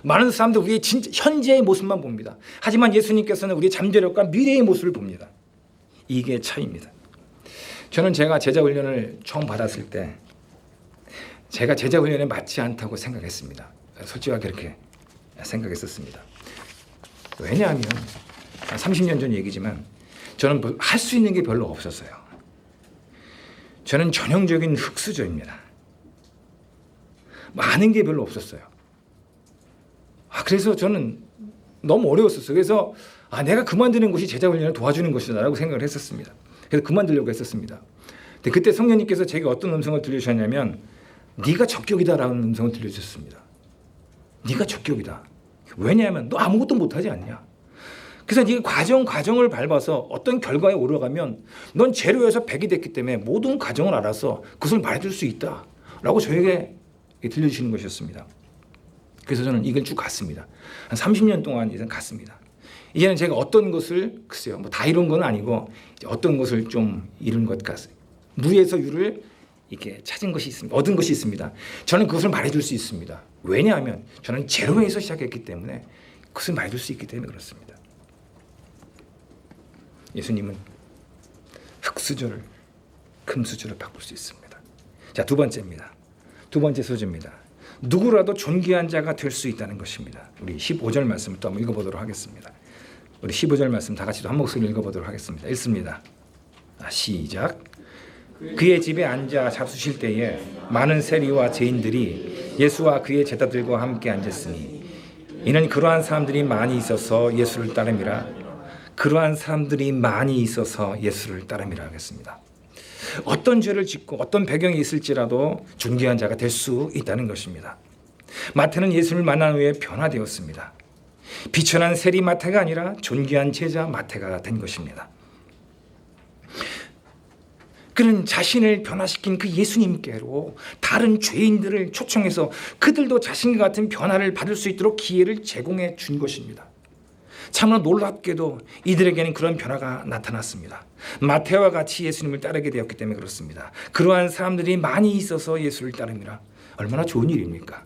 Speaker 1: 많은 사람들 우리의 현재의 모습만 봅니다. 하지만 예수님께서는 우리의 잠재력과 미래의 모습을 봅니다. 이게 차이입니다. 저는 제가 제자훈련을 처음 받았을 때 제가 제자훈련에 맞지 않다고 생각했습니다. 솔직하게 그렇게 생각했었습니다. 왜냐하면 30년 전 얘기지만 저는 할 수 있는 게 별로 없었어요. 저는 전형적인 흙수저입니다. 많은 게 별로 없었어요. 그래서 저는 너무 어려웠었어요. 그래서 내가 그만두는 것이 제자훈련을 도와주는 것이다라고 생각을 했었습니다. 그래서 그만두려고 했었습니다. 근데 그때 성령님께서 제게 어떤 음성을 들려주셨냐면 네가 적격이다라는 음성을 들려주셨습니다. 네가 적격이다. 왜냐하면 너 아무것도 못하지 않냐. 그래서 네가 과정을 밟아서 어떤 결과에 오르가면 넌 제로에서 100이 됐기 때문에 모든 과정을 알아서 그것을 말해줄 수 있다라고 저에게 들려주시는 것이었습니다. 그래서 저는 이걸 쭉 갔습니다. 한 30년 동안 이제 갔습니다. 이제는 제가 어떤 것을 글쎄요, 뭐 다 이룬 건 아니고 어떤 것을 좀 이룬 것 같아요. 무에서 유를 이렇게 찾은 것이 있습니다. 얻은 것이 있습니다. 저는 그것을 말해줄 수 있습니다. 왜냐하면 저는 제로에서 시작했기 때문에 그것을 말해줄 수 있기 때문에 그렇습니다. 예수님은 흙수저를 금수저로 바꿀 수 있습니다. 자, 두 번째입니다. 두 번째 소재입니다. 누구라도 존귀한 자가 될 수 있다는 것입니다. 우리 15절 말씀을 또 한번 읽어보도록 하겠습니다. 우리 15절 말씀 다 같이 한 목소리로 읽어보도록 하겠습니다. 읽습니다. 시작. 그의 집에 앉아 잡수실 때에 많은 세리와 죄인들이 예수와 그의 제자들과 함께 앉았으니 이는 그러한 사람들이 많이 있어서 예수를 따름이라. 그러한 사람들이 많이 있어서 예수를 따름이라 하겠습니다. 어떤 죄를 짓고 어떤 배경이 있을지라도 존귀한 자가 될 수 있다는 것입니다. 마태는 예수를 만난 후에 변화되었습니다. 비천한 세리 마태가 아니라 존귀한 제자 마태가 된 것입니다. 그는 자신을 변화시킨 그 예수님께로 다른 죄인들을 초청해서 그들도 자신과 같은 변화를 받을 수 있도록 기회를 제공해 준 것입니다. 참으로 놀랍게도 이들에게는 그런 변화가 나타났습니다. 마태와 같이 예수님을 따르게 되었기 때문에 그렇습니다. 그러한 사람들이 많이 있어서 예수를 따릅니다. 얼마나 좋은 일입니까?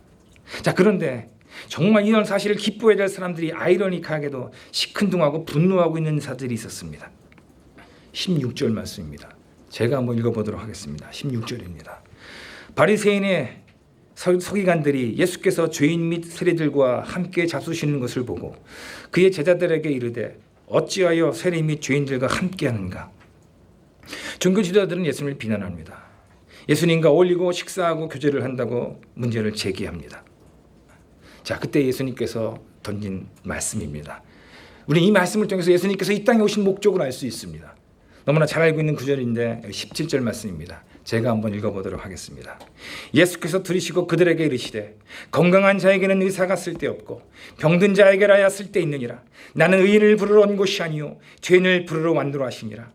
Speaker 1: 자, 그런데 정말 이런 사실을 기뻐해야 될 사람들이 아이러니하게도 시큰둥하고 분노하고 있는 사들이 있었습니다. 16절 말씀입니다. 제가 한번 읽어보도록 하겠습니다. 16절입니다. 바리새인의 서기관들이 예수께서 죄인 및 세리들과 함께 잡수시는 것을 보고 그의 제자들에게 이르되 어찌하여 세리 및 죄인들과 함께하는가. 종교 지도자들은 예수님을 비난합니다. 예수님과 어울리고 식사하고 교제를 한다고 문제를 제기합니다. 자, 그때 예수님께서 던진 말씀입니다. 우리 이 말씀을 통해서 예수님께서 이 땅에 오신 목적을 알 수 있습니다. 너무나 잘 알고 있는 구절인데 17절 말씀입니다. 제가 한번 읽어보도록 하겠습니다. 예수께서 들으시고 그들에게 이르시되 건강한 자에게는 의사가 쓸데없고 병든 자에게라야 쓸데있느니라. 나는 의인을 부르러 온 것이 아니요 죄인을 부르러 왔노라 하시니라.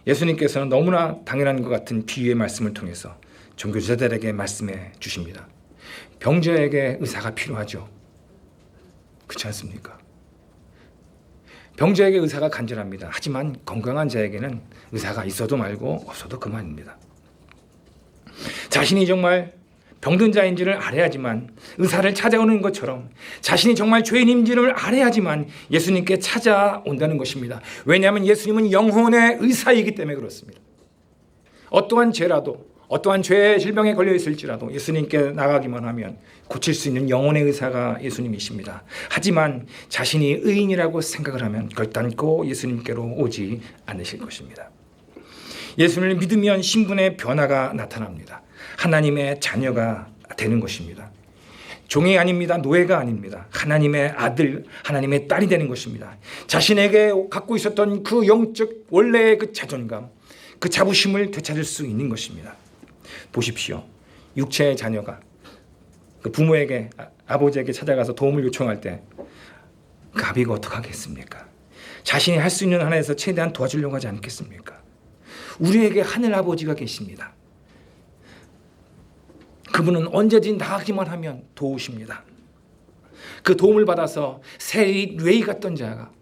Speaker 1: 예수님께서는 너무나 당연한 것 같은 비유의 말씀을 통해서 종교지도자들에게 말씀해 주십니다. 병자에게 의사가 필요하죠. 그렇지 않습니까? 병자에게 의사가 간절합니다. 하지만 건강한 자에게는 의사가 있어도 말고 없어도 그만입니다. 자신이 정말 병든 자인지를 알아야지만 의사를 찾아오는 것처럼 자신이 정말 죄인인지를 알아야지만 예수님께 찾아온다는 것입니다. 왜냐하면 예수님은 영혼의 의사이기 때문에 그렇습니다. 어떠한 죄라도 어떠한 죄의 질병에 걸려 있을지라도 예수님께 나가기만 하면 고칠 수 있는 영혼의 의사가 예수님이십니다. 하지만 자신이 의인이라고 생각을 하면 결단코 예수님께로 오지 않으실 것입니다. 예수님을 믿으면 신분의 변화가 나타납니다. 하나님의 자녀가 되는 것입니다. 종이 아닙니다. 노예가 아닙니다. 하나님의 아들, 하나님의 딸이 되는 것입니다. 자신에게 갖고 있었던 그 영적 원래의 그 자존감, 그 자부심을 되찾을 수 있는 것입니다. 보십시오. 육체의 자녀가 그 부모에게 아버지에게 찾아가서 도움을 요청할 때 그 아비가 어떻게 하겠습니까? 자신이 할 수 있는 한에서 최대한 도와주려고 하지 않겠습니까? 우리에게 하늘 아버지가 계십니다. 그분은 언제든지 나가기만 하면 도우십니다. 그 도움을 받아서 세리 레위 같던 자가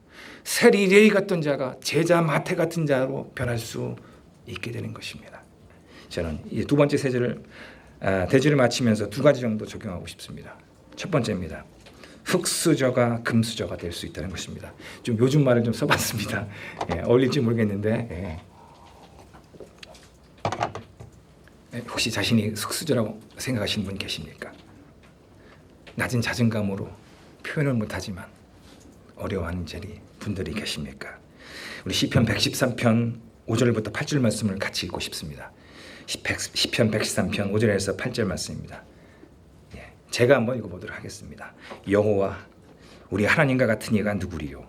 Speaker 1: 제자 마태 같은 자로 변할 수 있게 되는 것입니다. 저는 이 두 번째 세제를 대주를 마치면서 두 가지 정도 적용하고 싶습니다. 첫 번째입니다. 흙수저가 금수저가 될 수 있다는 것입니다. 좀 요즘 말을 좀 써봤습니다. 어울릴지 모르겠는데 혹시 자신이 흙수저라고 생각하시는 분 계십니까? 낮은 자존감으로 표현을 못하지만 어려워하는 분들이 계십니까? 우리 시편 113편 5절부터 8절 말씀을 같이 읽고 싶습니다. 시편 113편 5절에서 8절 말씀입니다. 제가 한번 읽어보도록 하겠습니다. 여호와 우리 하나님과 같은 이가 누구리요?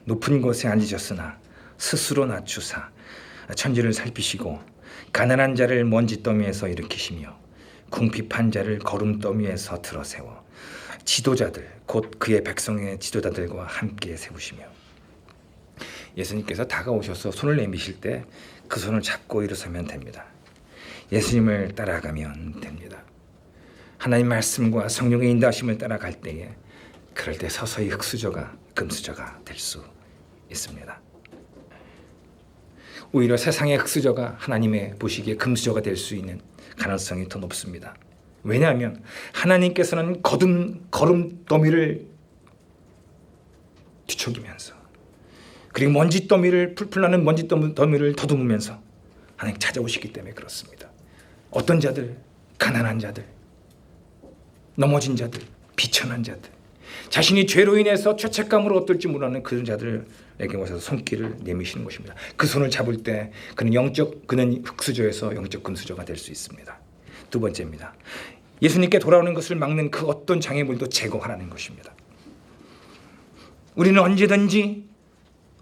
Speaker 1: 높은 곳에 앉으셨으나 스스로 낮추사 천지를 살피시고 가난한 자를 먼지더미에서 일으키시며 궁핍한 자를 거름더미에서 들어세워 지도자들 곧 그의 백성의 지도자들과 함께 세우시며 예수님께서 다가오셔서 손을 내미실 때 그 손을 잡고 일어서면 됩니다. 예수님을 따라가면 됩니다. 하나님 말씀과 성령의 인도하심을 따라갈 때에 그럴 때 서서히 흙수저가 금수저가 될 수 있습니다. 오히려 세상의 흙수저가 하나님의 보시기에 금수저가 될 수 있는 가능성이 더 높습니다. 왜냐하면 하나님께서는 거름더미를 뒤척이면서 그리고 먼지더미를 풀풀나는 먼지더미를 더듬으면서 하나님 찾아오시기 때문에 그렇습니다. 어떤 자들, 가난한 자들, 넘어진 자들, 비천한 자들, 자신이 죄로 인해서 죄책감으로 어떨지 모르는 그런 자들에게 오셔서 손길을 내미시는 것입니다. 그 손을 잡을 때 그는 흙수저에서 영적 금수저가 될 수 있습니다. 두 번째입니다. 예수님께 돌아오는 것을 막는 그 어떤 장애물도 제거하라는 것입니다. 우리는 언제든지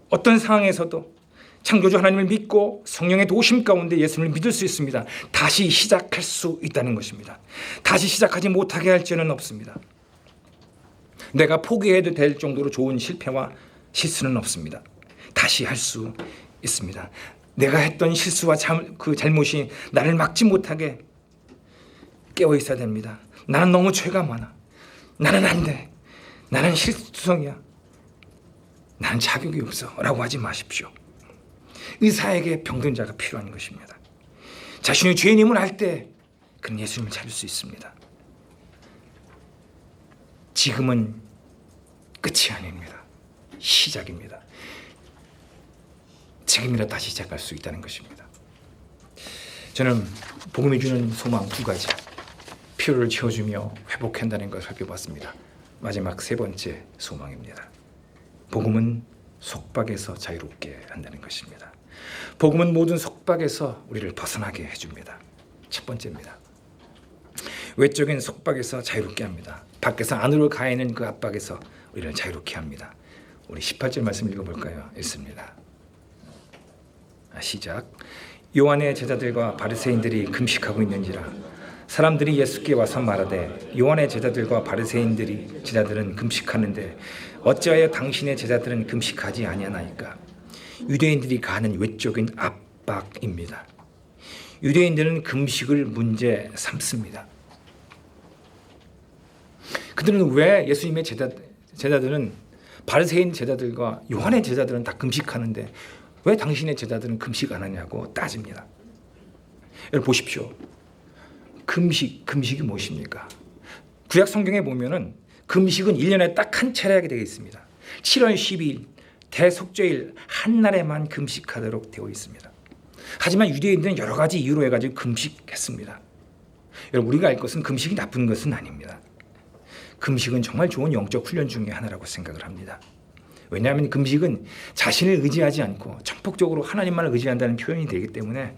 Speaker 1: 어떤 상황에서도 창조주 하나님을 믿고 성령의 도우심 가운데 예수님을 믿을 수 있습니다. 다시 시작할 수 있다는 것입니다. 다시 시작하지 못하게 할 죄는 없습니다. 내가 포기해도 될 정도로 좋은 실패와 실수는 없습니다. 다시 할 수 있습니다. 내가 했던 실수와 그 잘못이 나를 막지 못하게 깨어 있어야 됩니다. 나는 너무 죄가 많아. 나는 안 돼. 나는 실수성이야. 나는 자격이 없어 라고 하지 마십시오. 의사에게 병든 자가 필요한 것입니다. 자신의 죄인임을 알 때 그는 예수님을 찾을 수 있습니다. 지금은 끝이 아닙니다. 시작입니다. 지금이라 다시 시작할 수 있다는 것입니다. 저는 복음이 주는 소망 두 가지, 필요를 채워주며 회복한다는 것을 살펴봤습니다. 마지막 세 번째 소망입니다. 복음은 속박에서 자유롭게 한다는 것입니다. 복음은 모든 속박에서 우리를 벗어나게 해줍니다. 첫 번째입니다. 외적인 속박에서 자유롭게 합니다. 밖에서 안으로 가 있는 그 압박에서 우리를 자유롭게 합니다. 우리 18절 말씀 읽어볼까요? 읽습니다. 시작. 요한의 제자들과 바리새인들이 금식하고 있는지라 사람들이 예수께 와서 말하되 요한의 제자들과 제자들은 금식하는데 어찌하여 당신의 제자들은 금식하지 아니하나이까? 유대인들이 가하는 외적인 압박입니다. 유대인들은 금식을 문제 삼습니다. 그들은 왜 예수님의 제자들은 바리새인 제자들과 요한의 제자들은 다 금식하는데 왜 당신의 제자들은 금식 안 하냐고 따집니다. 여러분 보십시오. 금식이 무엇입니까? 구약 성경에 보면은 금식은 1년에 딱 한 차례 하게 되어 있습니다. 7월 12일 대속죄일 한 날에만 금식하도록 되어 있습니다. 하지만 유대인들은 여러 가지 이유로 해가지고 금식했습니다. 여러분 우리가 알 것은 금식이 나쁜 것은 아닙니다. 금식은 정말 좋은 영적 훈련 중에 하나라고 생각을 합니다. 왜냐하면 금식은 자신을 의지하지 않고 전폭적으로 하나님만을 의지한다는 표현이 되기 때문에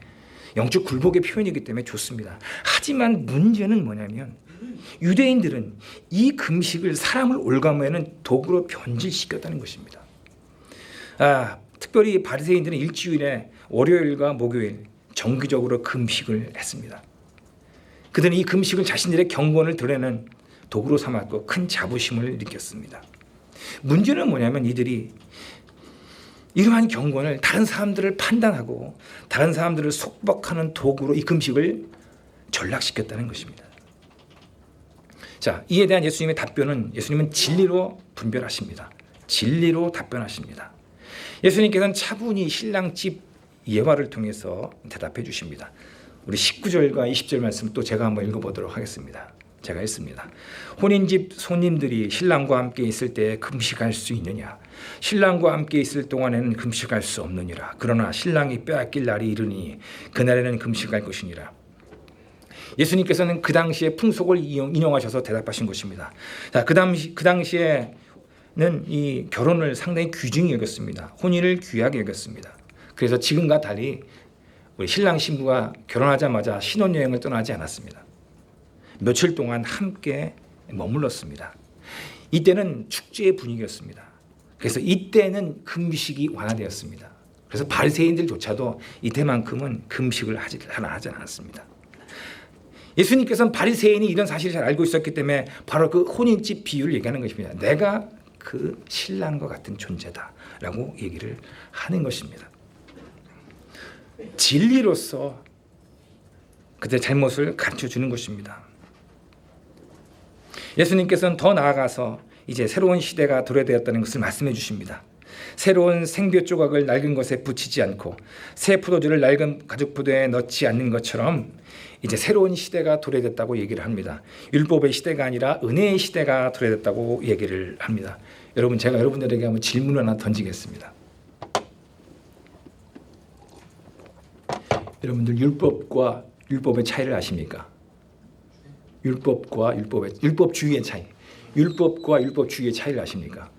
Speaker 1: 영적 굴복의 표현이기 때문에 좋습니다. 하지만 문제는 뭐냐면 유대인들은 이 금식을 사람을 올가매는 도구로 변질시켰다는 것입니다. 특별히 바리새인들은 일주일에 월요일과 목요일 정기적으로 금식을 했습니다. 그들은 이 금식을 자신들의 경건을 드러내는 도구로 삼았고 큰 자부심을 느꼈습니다. 문제는 뭐냐면 이들이 이러한 경건을 다른 사람들을 판단하고 다른 사람들을 속박하는 도구로 이 금식을 전락시켰다는 것입니다. 자, 이에 대한 예수님의 답변은 예수님은 진리로 분별하십니다. 진리로 답변하십니다. 예수님께서는 차분히 신랑집 예화를 통해서 대답해 주십니다. 우리 19절과 20절 말씀 또 제가 한번 읽어보도록 하겠습니다. 제가 했습니다. 혼인집 손님들이 신랑과 함께 있을 때 금식할 수 있느냐? 신랑과 함께 있을 동안에는 금식할 수 없느니라. 그러나 신랑이 빼앗길 날이 이르니 그날에는 금식할 것이니라. 예수님께서는 그 당시의 풍속을 인용하셔서 대답하신 것입니다. 자, 그 당시에는 이 결혼을 상당히 귀중히 여겼습니다. 혼인을 귀하게 여겼습니다. 그래서 지금과 달리 우리 신랑 신부가 결혼하자마자 신혼여행을 떠나지 않았습니다. 며칠 동안 함께 머물렀습니다. 이때는 축제의 분위기였습니다. 그래서 이때는 금식이 완화되었습니다. 그래서 바리새인들조차도 이때만큼은 금식을 하지 않았습니다. 예수님께서는 바리새인이 이런 사실을 잘 알고 있었기 때문에 바로 그 혼인집 비유를 얘기하는 것입니다. 내가 그 신랑과 같은 존재다라고 얘기를 하는 것입니다. 진리로서 그들의 잘못을 가르쳐 주는 것입니다. 예수님께서는 더 나아가서 이제 새로운 시대가 도래되었다는 것을 말씀해 주십니다. 새로운 생뼈 조각을 낡은 것에 붙이지 않고 새 포도주를 낡은 가죽 포도에 넣지 않는 것처럼 이제 새로운 시대가 도래됐다고 얘기를 합니다. 율법의 시대가 아니라 은혜의 시대가 도래됐다고 얘기를 합니다. 여러분, 제가 여러분들에게 한번 질문을 하나 던지겠습니다. 여러분들 율법과 율법의 차이를 아십니까? 율법과 율법주의의 차이. 율법과 율법주의의 차이를 아십니까?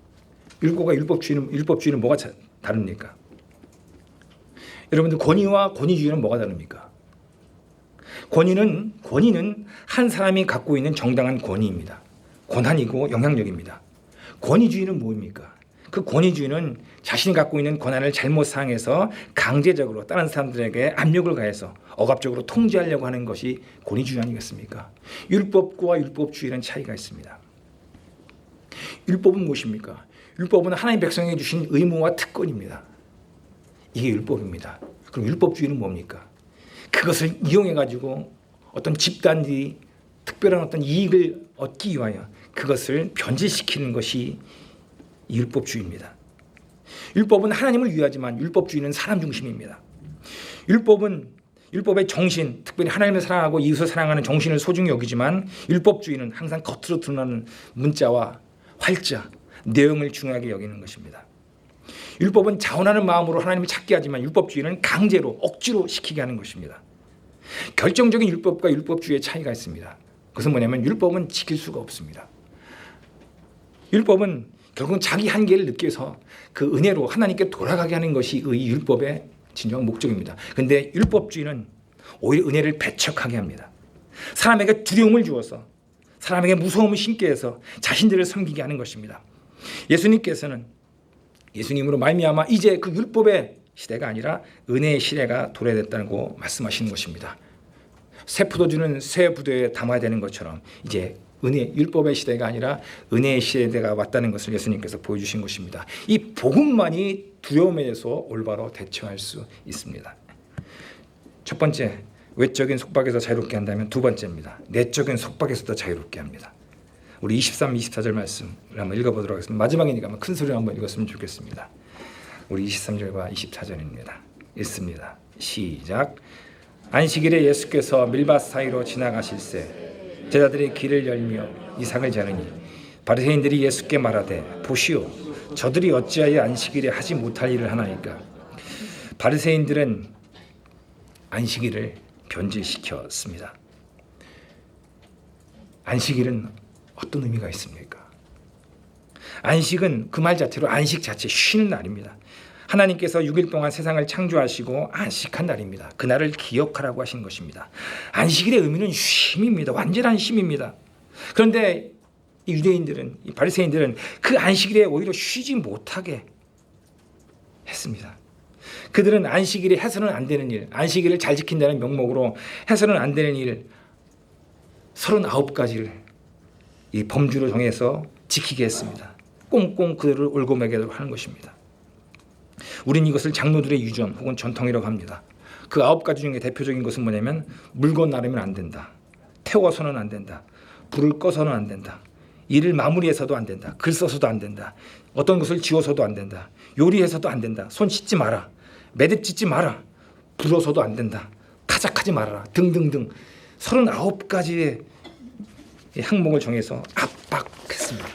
Speaker 1: 율법과 율법주의는 뭐가 다릅니까? 여러분들 권위와 권위주의는 뭐가 다릅니까? 권위는 한 사람이 갖고 있는 정당한 권위입니다. 권한이고 영향력입니다. 권위주의는 뭡니까? 그 권위주의는 자신이 갖고 있는 권한을 잘못 사용해서 강제적으로 다른 사람들에게 압력을 가해서 억압적으로 통제하려고 하는 것이 권위주의 아니겠습니까? 율법과 율법주의는 차이가 있습니다. 율법은 무엇입니까? 율법은 하나님 백성에게 주신 의무와 특권입니다. 이게 율법입니다. 그럼 율법주의는 뭡니까? 그것을 이용해 가지고 어떤 집단들이 특별한 어떤 이익을 얻기 위하여 그것을 변질시키는 것이 율법주의입니다. 율법은 하나님을 위하지만 율법주의는 사람 중심입니다. 율법의 정신, 특별히 하나님을 사랑하고 이웃을 사랑하는 정신을 소중히 여기지만 율법주의는 항상 겉으로 드러나는 문자와 활자, 내용을 중요하게 여기는 것입니다. 율법은 자원하는 마음으로 하나님을 찾게 하지만 율법주의는 강제로 억지로 시키게 하는 것입니다. 결정적인 율법과 율법주의의 차이가 있습니다. 그것은 뭐냐면 율법은 지킬 수가 없습니다. 율법은 결국은 자기 한계를 느껴서 그 은혜로 하나님께 돌아가게 하는 것이 이 율법의 진정한 목적입니다. 그런데 율법주의는 오히려 은혜를 배척하게 합니다. 사람에게 두려움을 주어서 사람에게 무서움을 심게 해서 자신들을 섬기게 하는 것입니다. 예수님으로 말미암아 이제 그 율법의 시대가 아니라 은혜의 시대가 도래됐다고 말씀하시는 것입니다. 새 포도주는 새 부도에 담아야 되는 것처럼 이제 율법의 시대가 아니라 은혜의 시대가 왔다는 것을 예수님께서 보여주신 것입니다. 이 복음만이 두려움에 대해서 올바로 대처할 수 있습니다. 첫 번째, 외적인 속박에서 자유롭게 한다면 두 번째입니다. 내적인 속박에서도 자유롭게 합니다. 우리 23, 24절 말씀을 한번 읽어보도록 하겠습니다. 마지막이니까 한번 큰 소리로 한번 읽었으면 좋겠습니다. 우리 23절과 24절입니다. 읽습니다. 시작. 안식일에 예수께서 밀밭 사이로 지나가실새 제자들이 길을 열며 이삭을 자르니 바리새인들이 예수께 말하되 보시오 저들이 어찌하여 안식일에 하지 못할 일을 하나이까. 바리새인들은 안식일을 변질시켰습니다. 안식일은 어떤 의미가 있습니까? 안식은 그 말 자체로 안식 자체 쉬는 날입니다. 하나님께서 6일 동안 세상을 창조하시고 안식한 날입니다. 그날을 기억하라고 하신 것입니다. 안식일의 의미는 쉼입니다. 완전한 쉼입니다. 그런데 이 유대인들은, 이 바리새인들은 그 안식일에 오히려 쉬지 못하게 했습니다. 그들은 안식일에 해서는 안 되는 일, 안식일을 잘 지킨다는 명목으로 해서는 안 되는 일 39가지를 이 범주로 정해서 지키게 했습니다. 꽁꽁 그들을 올고매게 하는 것입니다. 우린 이것을 장로들의 유전 혹은 전통이라고 합니다. 그 9가지 중에 대표적인 것은 뭐냐면 물건 나르면 안 된다. 태워서는 안 된다. 불을 꺼서는 안 된다. 일을 마무리해서도 안 된다. 글 써서도 안 된다. 어떤 것을 지워서도 안 된다. 요리해서도 안 된다. 손 씻지 마라. 매듭 짓지 마라. 불어서도 안 된다. 타작하지 말아라 등등등 39가지의 항목을 정해서 압박했습니다.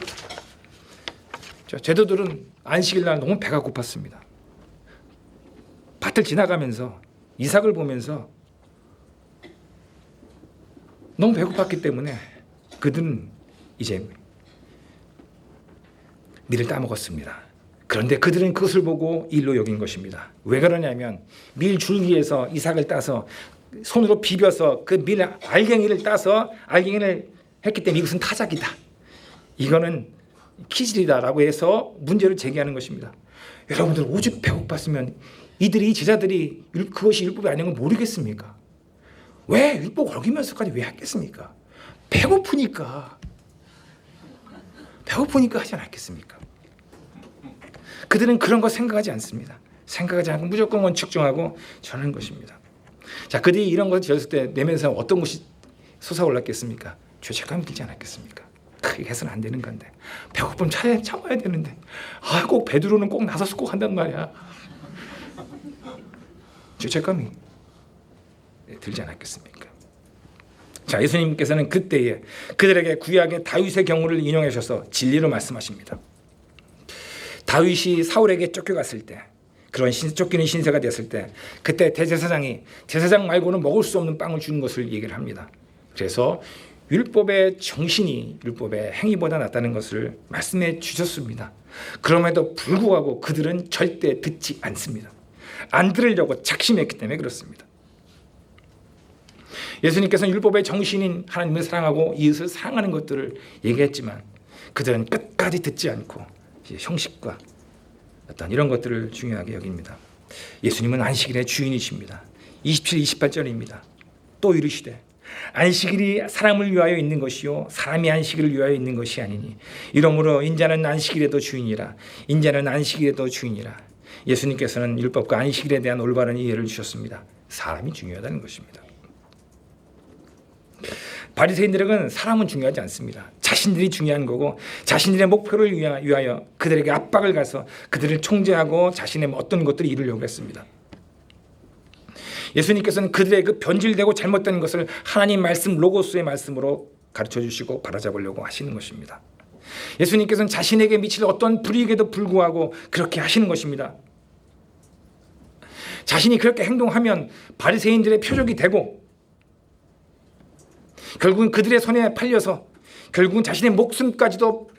Speaker 1: 제도들은 안식일 날 너무 배가 고팠습니다. 밭을 지나가면서 이삭을 보면서 너무 배고팠기 때문에 그들은 이제 밀을 따먹었습니다. 그런데 그들은 그것을 보고 일로 여긴 것입니다. 왜 그러냐면 밀 줄기에서 이삭을 따서 손으로 비벼서 그 밀 알갱이를 따서 알갱이를 했기 때문에 이것은 타작이다. 이거는 키질이다라고 해서 문제를 제기하는 것입니다. 여러분들 오죽 배고팠으면 이들이 제자들이 그것이 율법이 아닌 걸 모르겠습니까? 왜 율법 어기면서까지 왜 했겠습니까? 배고프니까 하지 않았겠습니까? 그들은 그런 거 생각하지 않습니다. 생각하지 않고 무조건 측정하고 전하는 것입니다. 자, 그들이 이런 것을 지었을 때 내면에서 어떤 것이 솟아올랐겠습니까? 죄책감이 들지 않았겠습니까? 그게 해서는 안 되는 건데 배고프면 참아야 되는데 꼭 베드로는 꼭 나서서 꼭 한단 말이야. 죄책감이 들지 않았겠습니까? 자, 예수님께서는 그때에 그들에게 구약의 다윗의 경우를 인용하셔서 진리로 말씀하십니다. 다윗이 사울에게 쫓겨갔을 때 그런 쫓기는 신세가 됐을 때 그때 대제사장이 제사장 말고는 먹을 수 없는 빵을 주는 것을 얘기를 합니다. 그래서 율법의 정신이 율법의 행위보다 낫다는 것을 말씀해 주셨습니다. 그럼에도 불구하고 그들은 절대 듣지 않습니다. 안 들으려고 작심했기 때문에 그렇습니다. 예수님께서는 율법의 정신인 하나님을 사랑하고 이웃을 사랑하는 것들을 얘기했지만 그들은 끝까지 듣지 않고 형식과 어떤 이런 것들을 중요하게 여깁니다. 예수님은 안식일의 주인이십니다. 27, 28절입니다. 또 이르시되 안식일이 사람을 위하여 있는 것이요 사람이 안식일을 위하여 있는 것이 아니니 이러므로 인자는 안식일에도 주인이라 인자는 안식일에도 주인이라. 예수님께서는 율법과 안식일에 대한 올바른 이해를 주셨습니다. 사람이 중요하다는 것입니다. 바리새인들에게는 사람은 중요하지 않습니다. 자신들이 중요한 거고 자신들의 목표를 위하여 그들에게 압박을 가서 그들을 통제하고 자신의 어떤 것들을 이루려고 했습니다. 예수님께서는 그들의 그 변질되고 잘못된 것을 하나님 말씀 로고스의 말씀으로 가르쳐 주시고 바로잡으려고 하시는 것입니다. 예수님께서는 자신에게 미칠 어떤 불이익에도 불구하고 그렇게 하시는 것입니다. 자신이 그렇게 행동하면 바리새인들의 표적이 되고 결국은 그들의 손에 팔려서 결국은 자신의 목숨까지도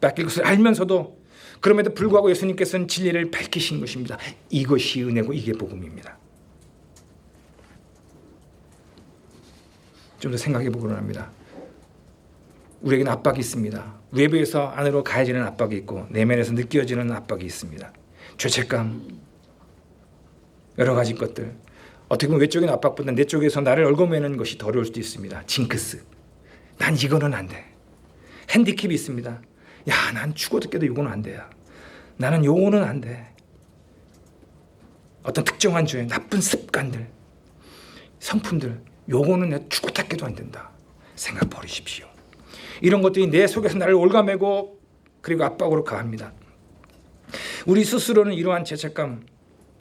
Speaker 1: 뺏길 것을 알면서도 그럼에도 불구하고 예수님께서는 진리를 밝히신 것입니다. 이것이 은혜고 이게 복음입니다. 좀 더 생각해 보고는 합니다. 우리에게는 압박이 있습니다. 외부에서 안으로 가해지는 압박이 있고 내면에서 느껴지는 압박이 있습니다. 죄책감, 여러 가지 것들. 어떻게 보면 외적인 압박보다 내 쪽에서 나를 얽어매는 것이 더 어려울 수도 있습니다. 징크스. 난 이거는 안 돼. 핸디캡이 있습니다. 야, 난 죽어도 깨도 이거는 안 돼요. 나는 요거는 안 돼. 어떤 특정한 죄, 나쁜 습관들, 성품들, 요거는 내 죽었다 깨도 안 된다. 생각 버리십시오. 이런 것들이 내 속에서 나를 올가매고 그리고 압박으로 가합니다. 우리 스스로는 이러한 죄책감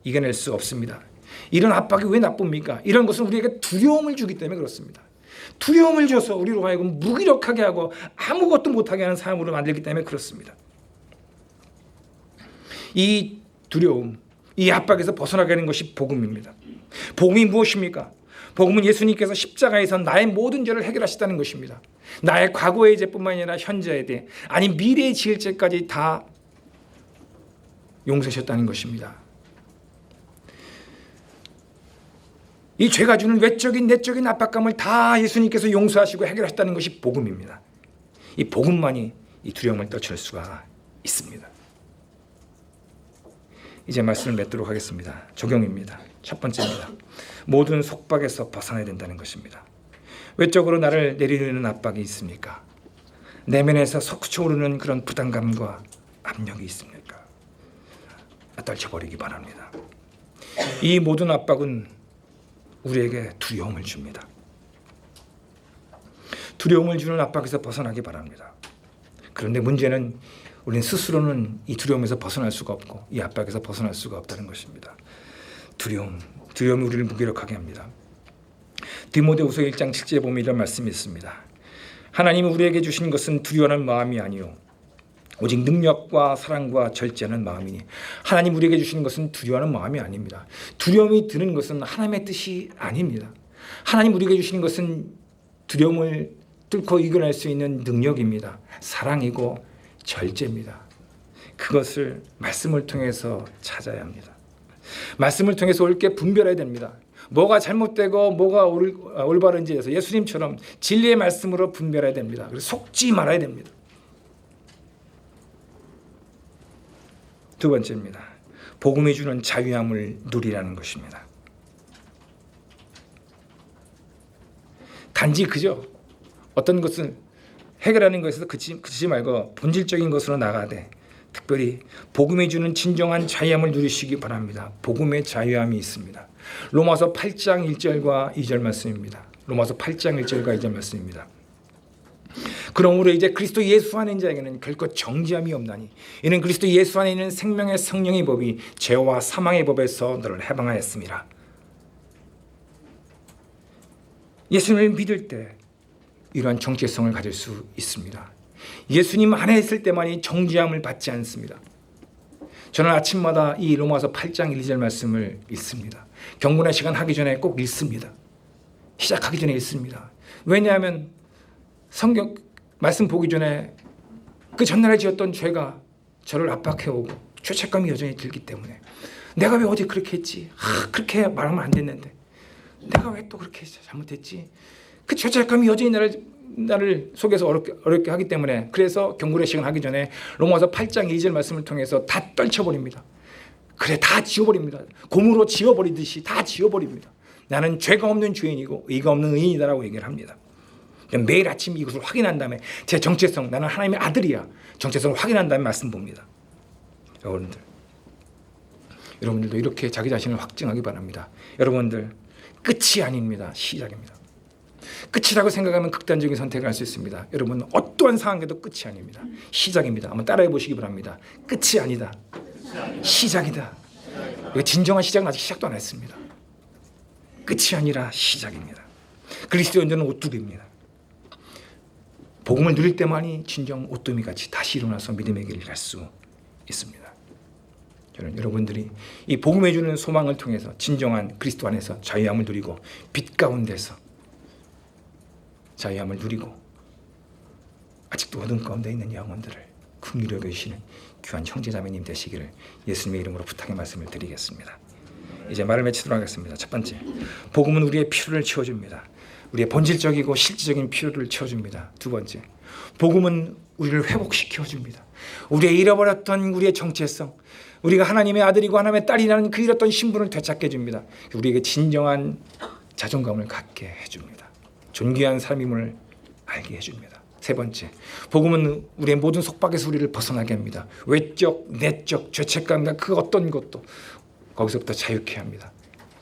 Speaker 1: 이겨낼 수 없습니다. 이런 압박이 왜 나쁩니까? 이런 것은 우리에게 두려움을 주기 때문에 그렇습니다. 두려움을 줘서 우리로 하여금 무기력하게 하고 아무것도 못하게 하는 삶으로 만들기 때문에 그렇습니다. 이 두려움, 이 압박에서 벗어나게 하는 것이 복음입니다. 복음이 무엇입니까? 복음은 예수님께서 십자가에서 나의 모든 죄를 해결하셨다는 것입니다. 나의 과거의 죄뿐만 아니라 현재의 죄, 아니 미래의 지을 죄까지 다 용서하셨다는 것입니다. 이 죄가 주는 외적인 내적인 압박감을 다 예수님께서 용서하시고 해결하셨다는 것이 복음입니다. 이 복음만이 이 두려움을 떨칠 수가 있습니다. 이제 말씀을 맺도록 하겠습니다. 적용입니다. 첫 번째입니다. 모든 속박에서 벗어나야 된다는 것입니다. 외적으로 나를 내리는 압박이 있습니까? 내면에서 솟구쳐오르는 그런 부담감과 압력이 있습니까? 떨쳐버리기 바랍니다. 이 모든 압박은 우리에게 두려움을 줍니다. 두려움을 주는 압박에서 벗어나기 바랍니다. 그런데 문제는 우리는 스스로는 이 두려움에서 벗어날 수가 없고 이 압박에서 벗어날 수가 없다는 것입니다. 두려움, 두려움이 우리를 무기력하게 합니다. 디모데후서 1장 7절에 보면 이런 말씀이 있습니다. 하나님이 우리에게 주신 것은 두려워하는 마음이 아니요 오직 능력과 사랑과 절제하는 마음이니. 하나님 우리에게 주시는 것은 두려워하는 마음이 아닙니다. 두려움이 드는 것은 하나님의 뜻이 아닙니다. 하나님 우리에게 주시는 것은 두려움을 뚫고 이겨낼 수 있는 능력입니다. 사랑이고 절제입니다. 그것을 말씀을 통해서 찾아야 합니다. 말씀을 통해서 옳게 분별해야 됩니다. 뭐가 잘못되고 뭐가 올바른지에 대해서 예수님처럼 진리의 말씀으로 분별해야 됩니다. 그래서 속지 말아야 됩니다. 두 번째입니다. 복음이 주는 자유함을 누리라는 것입니다. 단지 그저 어떤 것을 해결하는 것에서 그치지 말고 본질적인 것으로 나가되 특별히 복음이 주는 진정한 자유함을 누리시기 바랍니다. 복음의 자유함이 있습니다. 로마서 8장 1절과 2절 말씀입니다. 로마서 8장 1절과 2절 말씀입니다. 그러므로 이제 그리스도 예수 안에 있는 자에게는 결코 정죄함이 없나니 이는 그리스도 예수 안에 있는 생명의 성령의 법이 죄와 사망의 법에서 너를 해방하였습니다. 예수님을 믿을 때 이러한 정체성을 가질 수 있습니다. 예수님 안에 있을 때만이 정죄함을 받지 않습니다. 저는 아침마다 이 로마서 8장 1, 2절 말씀을 읽습니다. 경건의 시간 하기 전에 꼭 읽습니다. 시작하기 전에 읽습니다. 왜냐하면 성경 말씀 보기 전에 그 전날에 지었던 죄가 저를 압박해오고 죄책감이 여전히 들기 때문에 내가 왜 어제 그렇게 했지? 그렇게 말하면 안 됐는데 내가 왜 또 그렇게 잘못했지? 그 죄책감이 여전히 나를 속에서 어렵게 하기 때문에 그래서 경건의 시간 하기 전에 로마서 8장 2절 말씀을 통해서 다 떨쳐버립니다. 그래 다 지워버립니다. 고무로 지워버리듯이 다 지워버립니다. 나는 죄가 없는 죄인이고 의가 없는 의인이다라고 얘기를 합니다. 매일 아침 이것을 확인한 다음에 제 정체성, 나는 하나님의 아들이야. 정체성을 확인한 다음에 말씀 봅니다. 여러분들도 이렇게 자기 자신을 확증하기 바랍니다. 여러분들 끝이 아닙니다. 시작입니다. 끝이라고 생각하면 극단적인 선택을 할 수 있습니다. 여러분 어떠한 상황에도 끝이 아닙니다. 시작입니다. 한번 따라해 보시기 바랍니다. 끝이 아니다. 시작이다. 진정한 시작은 아직 시작도 안 했습니다. 끝이 아니라 시작입니다. 그리스도인들은 오뚜기입니다. 복음을 누릴 때만이 진정 오뚜기같이 다시 일어나서 믿음의 길을 갈 수 있습니다. 저는 여러분들이 이 복음에 주는 소망을 통해서 진정한 그리스도 안에서 자유함을 누리고 빛 가운데서 자유함을 누리고 아직도 어둠 가운데 있는 영혼들을 긍휼히 여기시는 귀한 형제자매님 되시기를 예수님의 이름으로 부탁의 말씀을 드리겠습니다. 이제 말을 맺히도록 하겠습니다. 첫 번째, 복음은 우리의 필요를 채워줍니다. 우리의 본질적이고 실질적인 필요를 채워줍니다. 두 번째, 복음은 우리를 회복시켜줍니다. 우리의 잃어버렸던 우리의 정체성, 우리가 하나님의 아들이고 하나님의 딸이라는 그 잃었던 신분을 되찾게 해줍니다. 우리에게 진정한 자존감을 갖게 해줍니다. 존귀한 삶임을 알게 해줍니다. 세 번째, 복음은 우리의 모든 속박에서 우리를 벗어나게 합니다. 외적, 내적, 죄책감과 그 어떤 것도 거기서부터 자유케 합니다.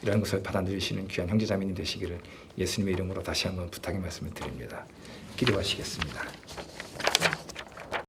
Speaker 1: 이런 것을 받아들이시는 귀한 형제자매님 되시기를 예수님의 이름으로 다시 한번 부탁의 말씀을 드립니다. 기도하시겠습니다.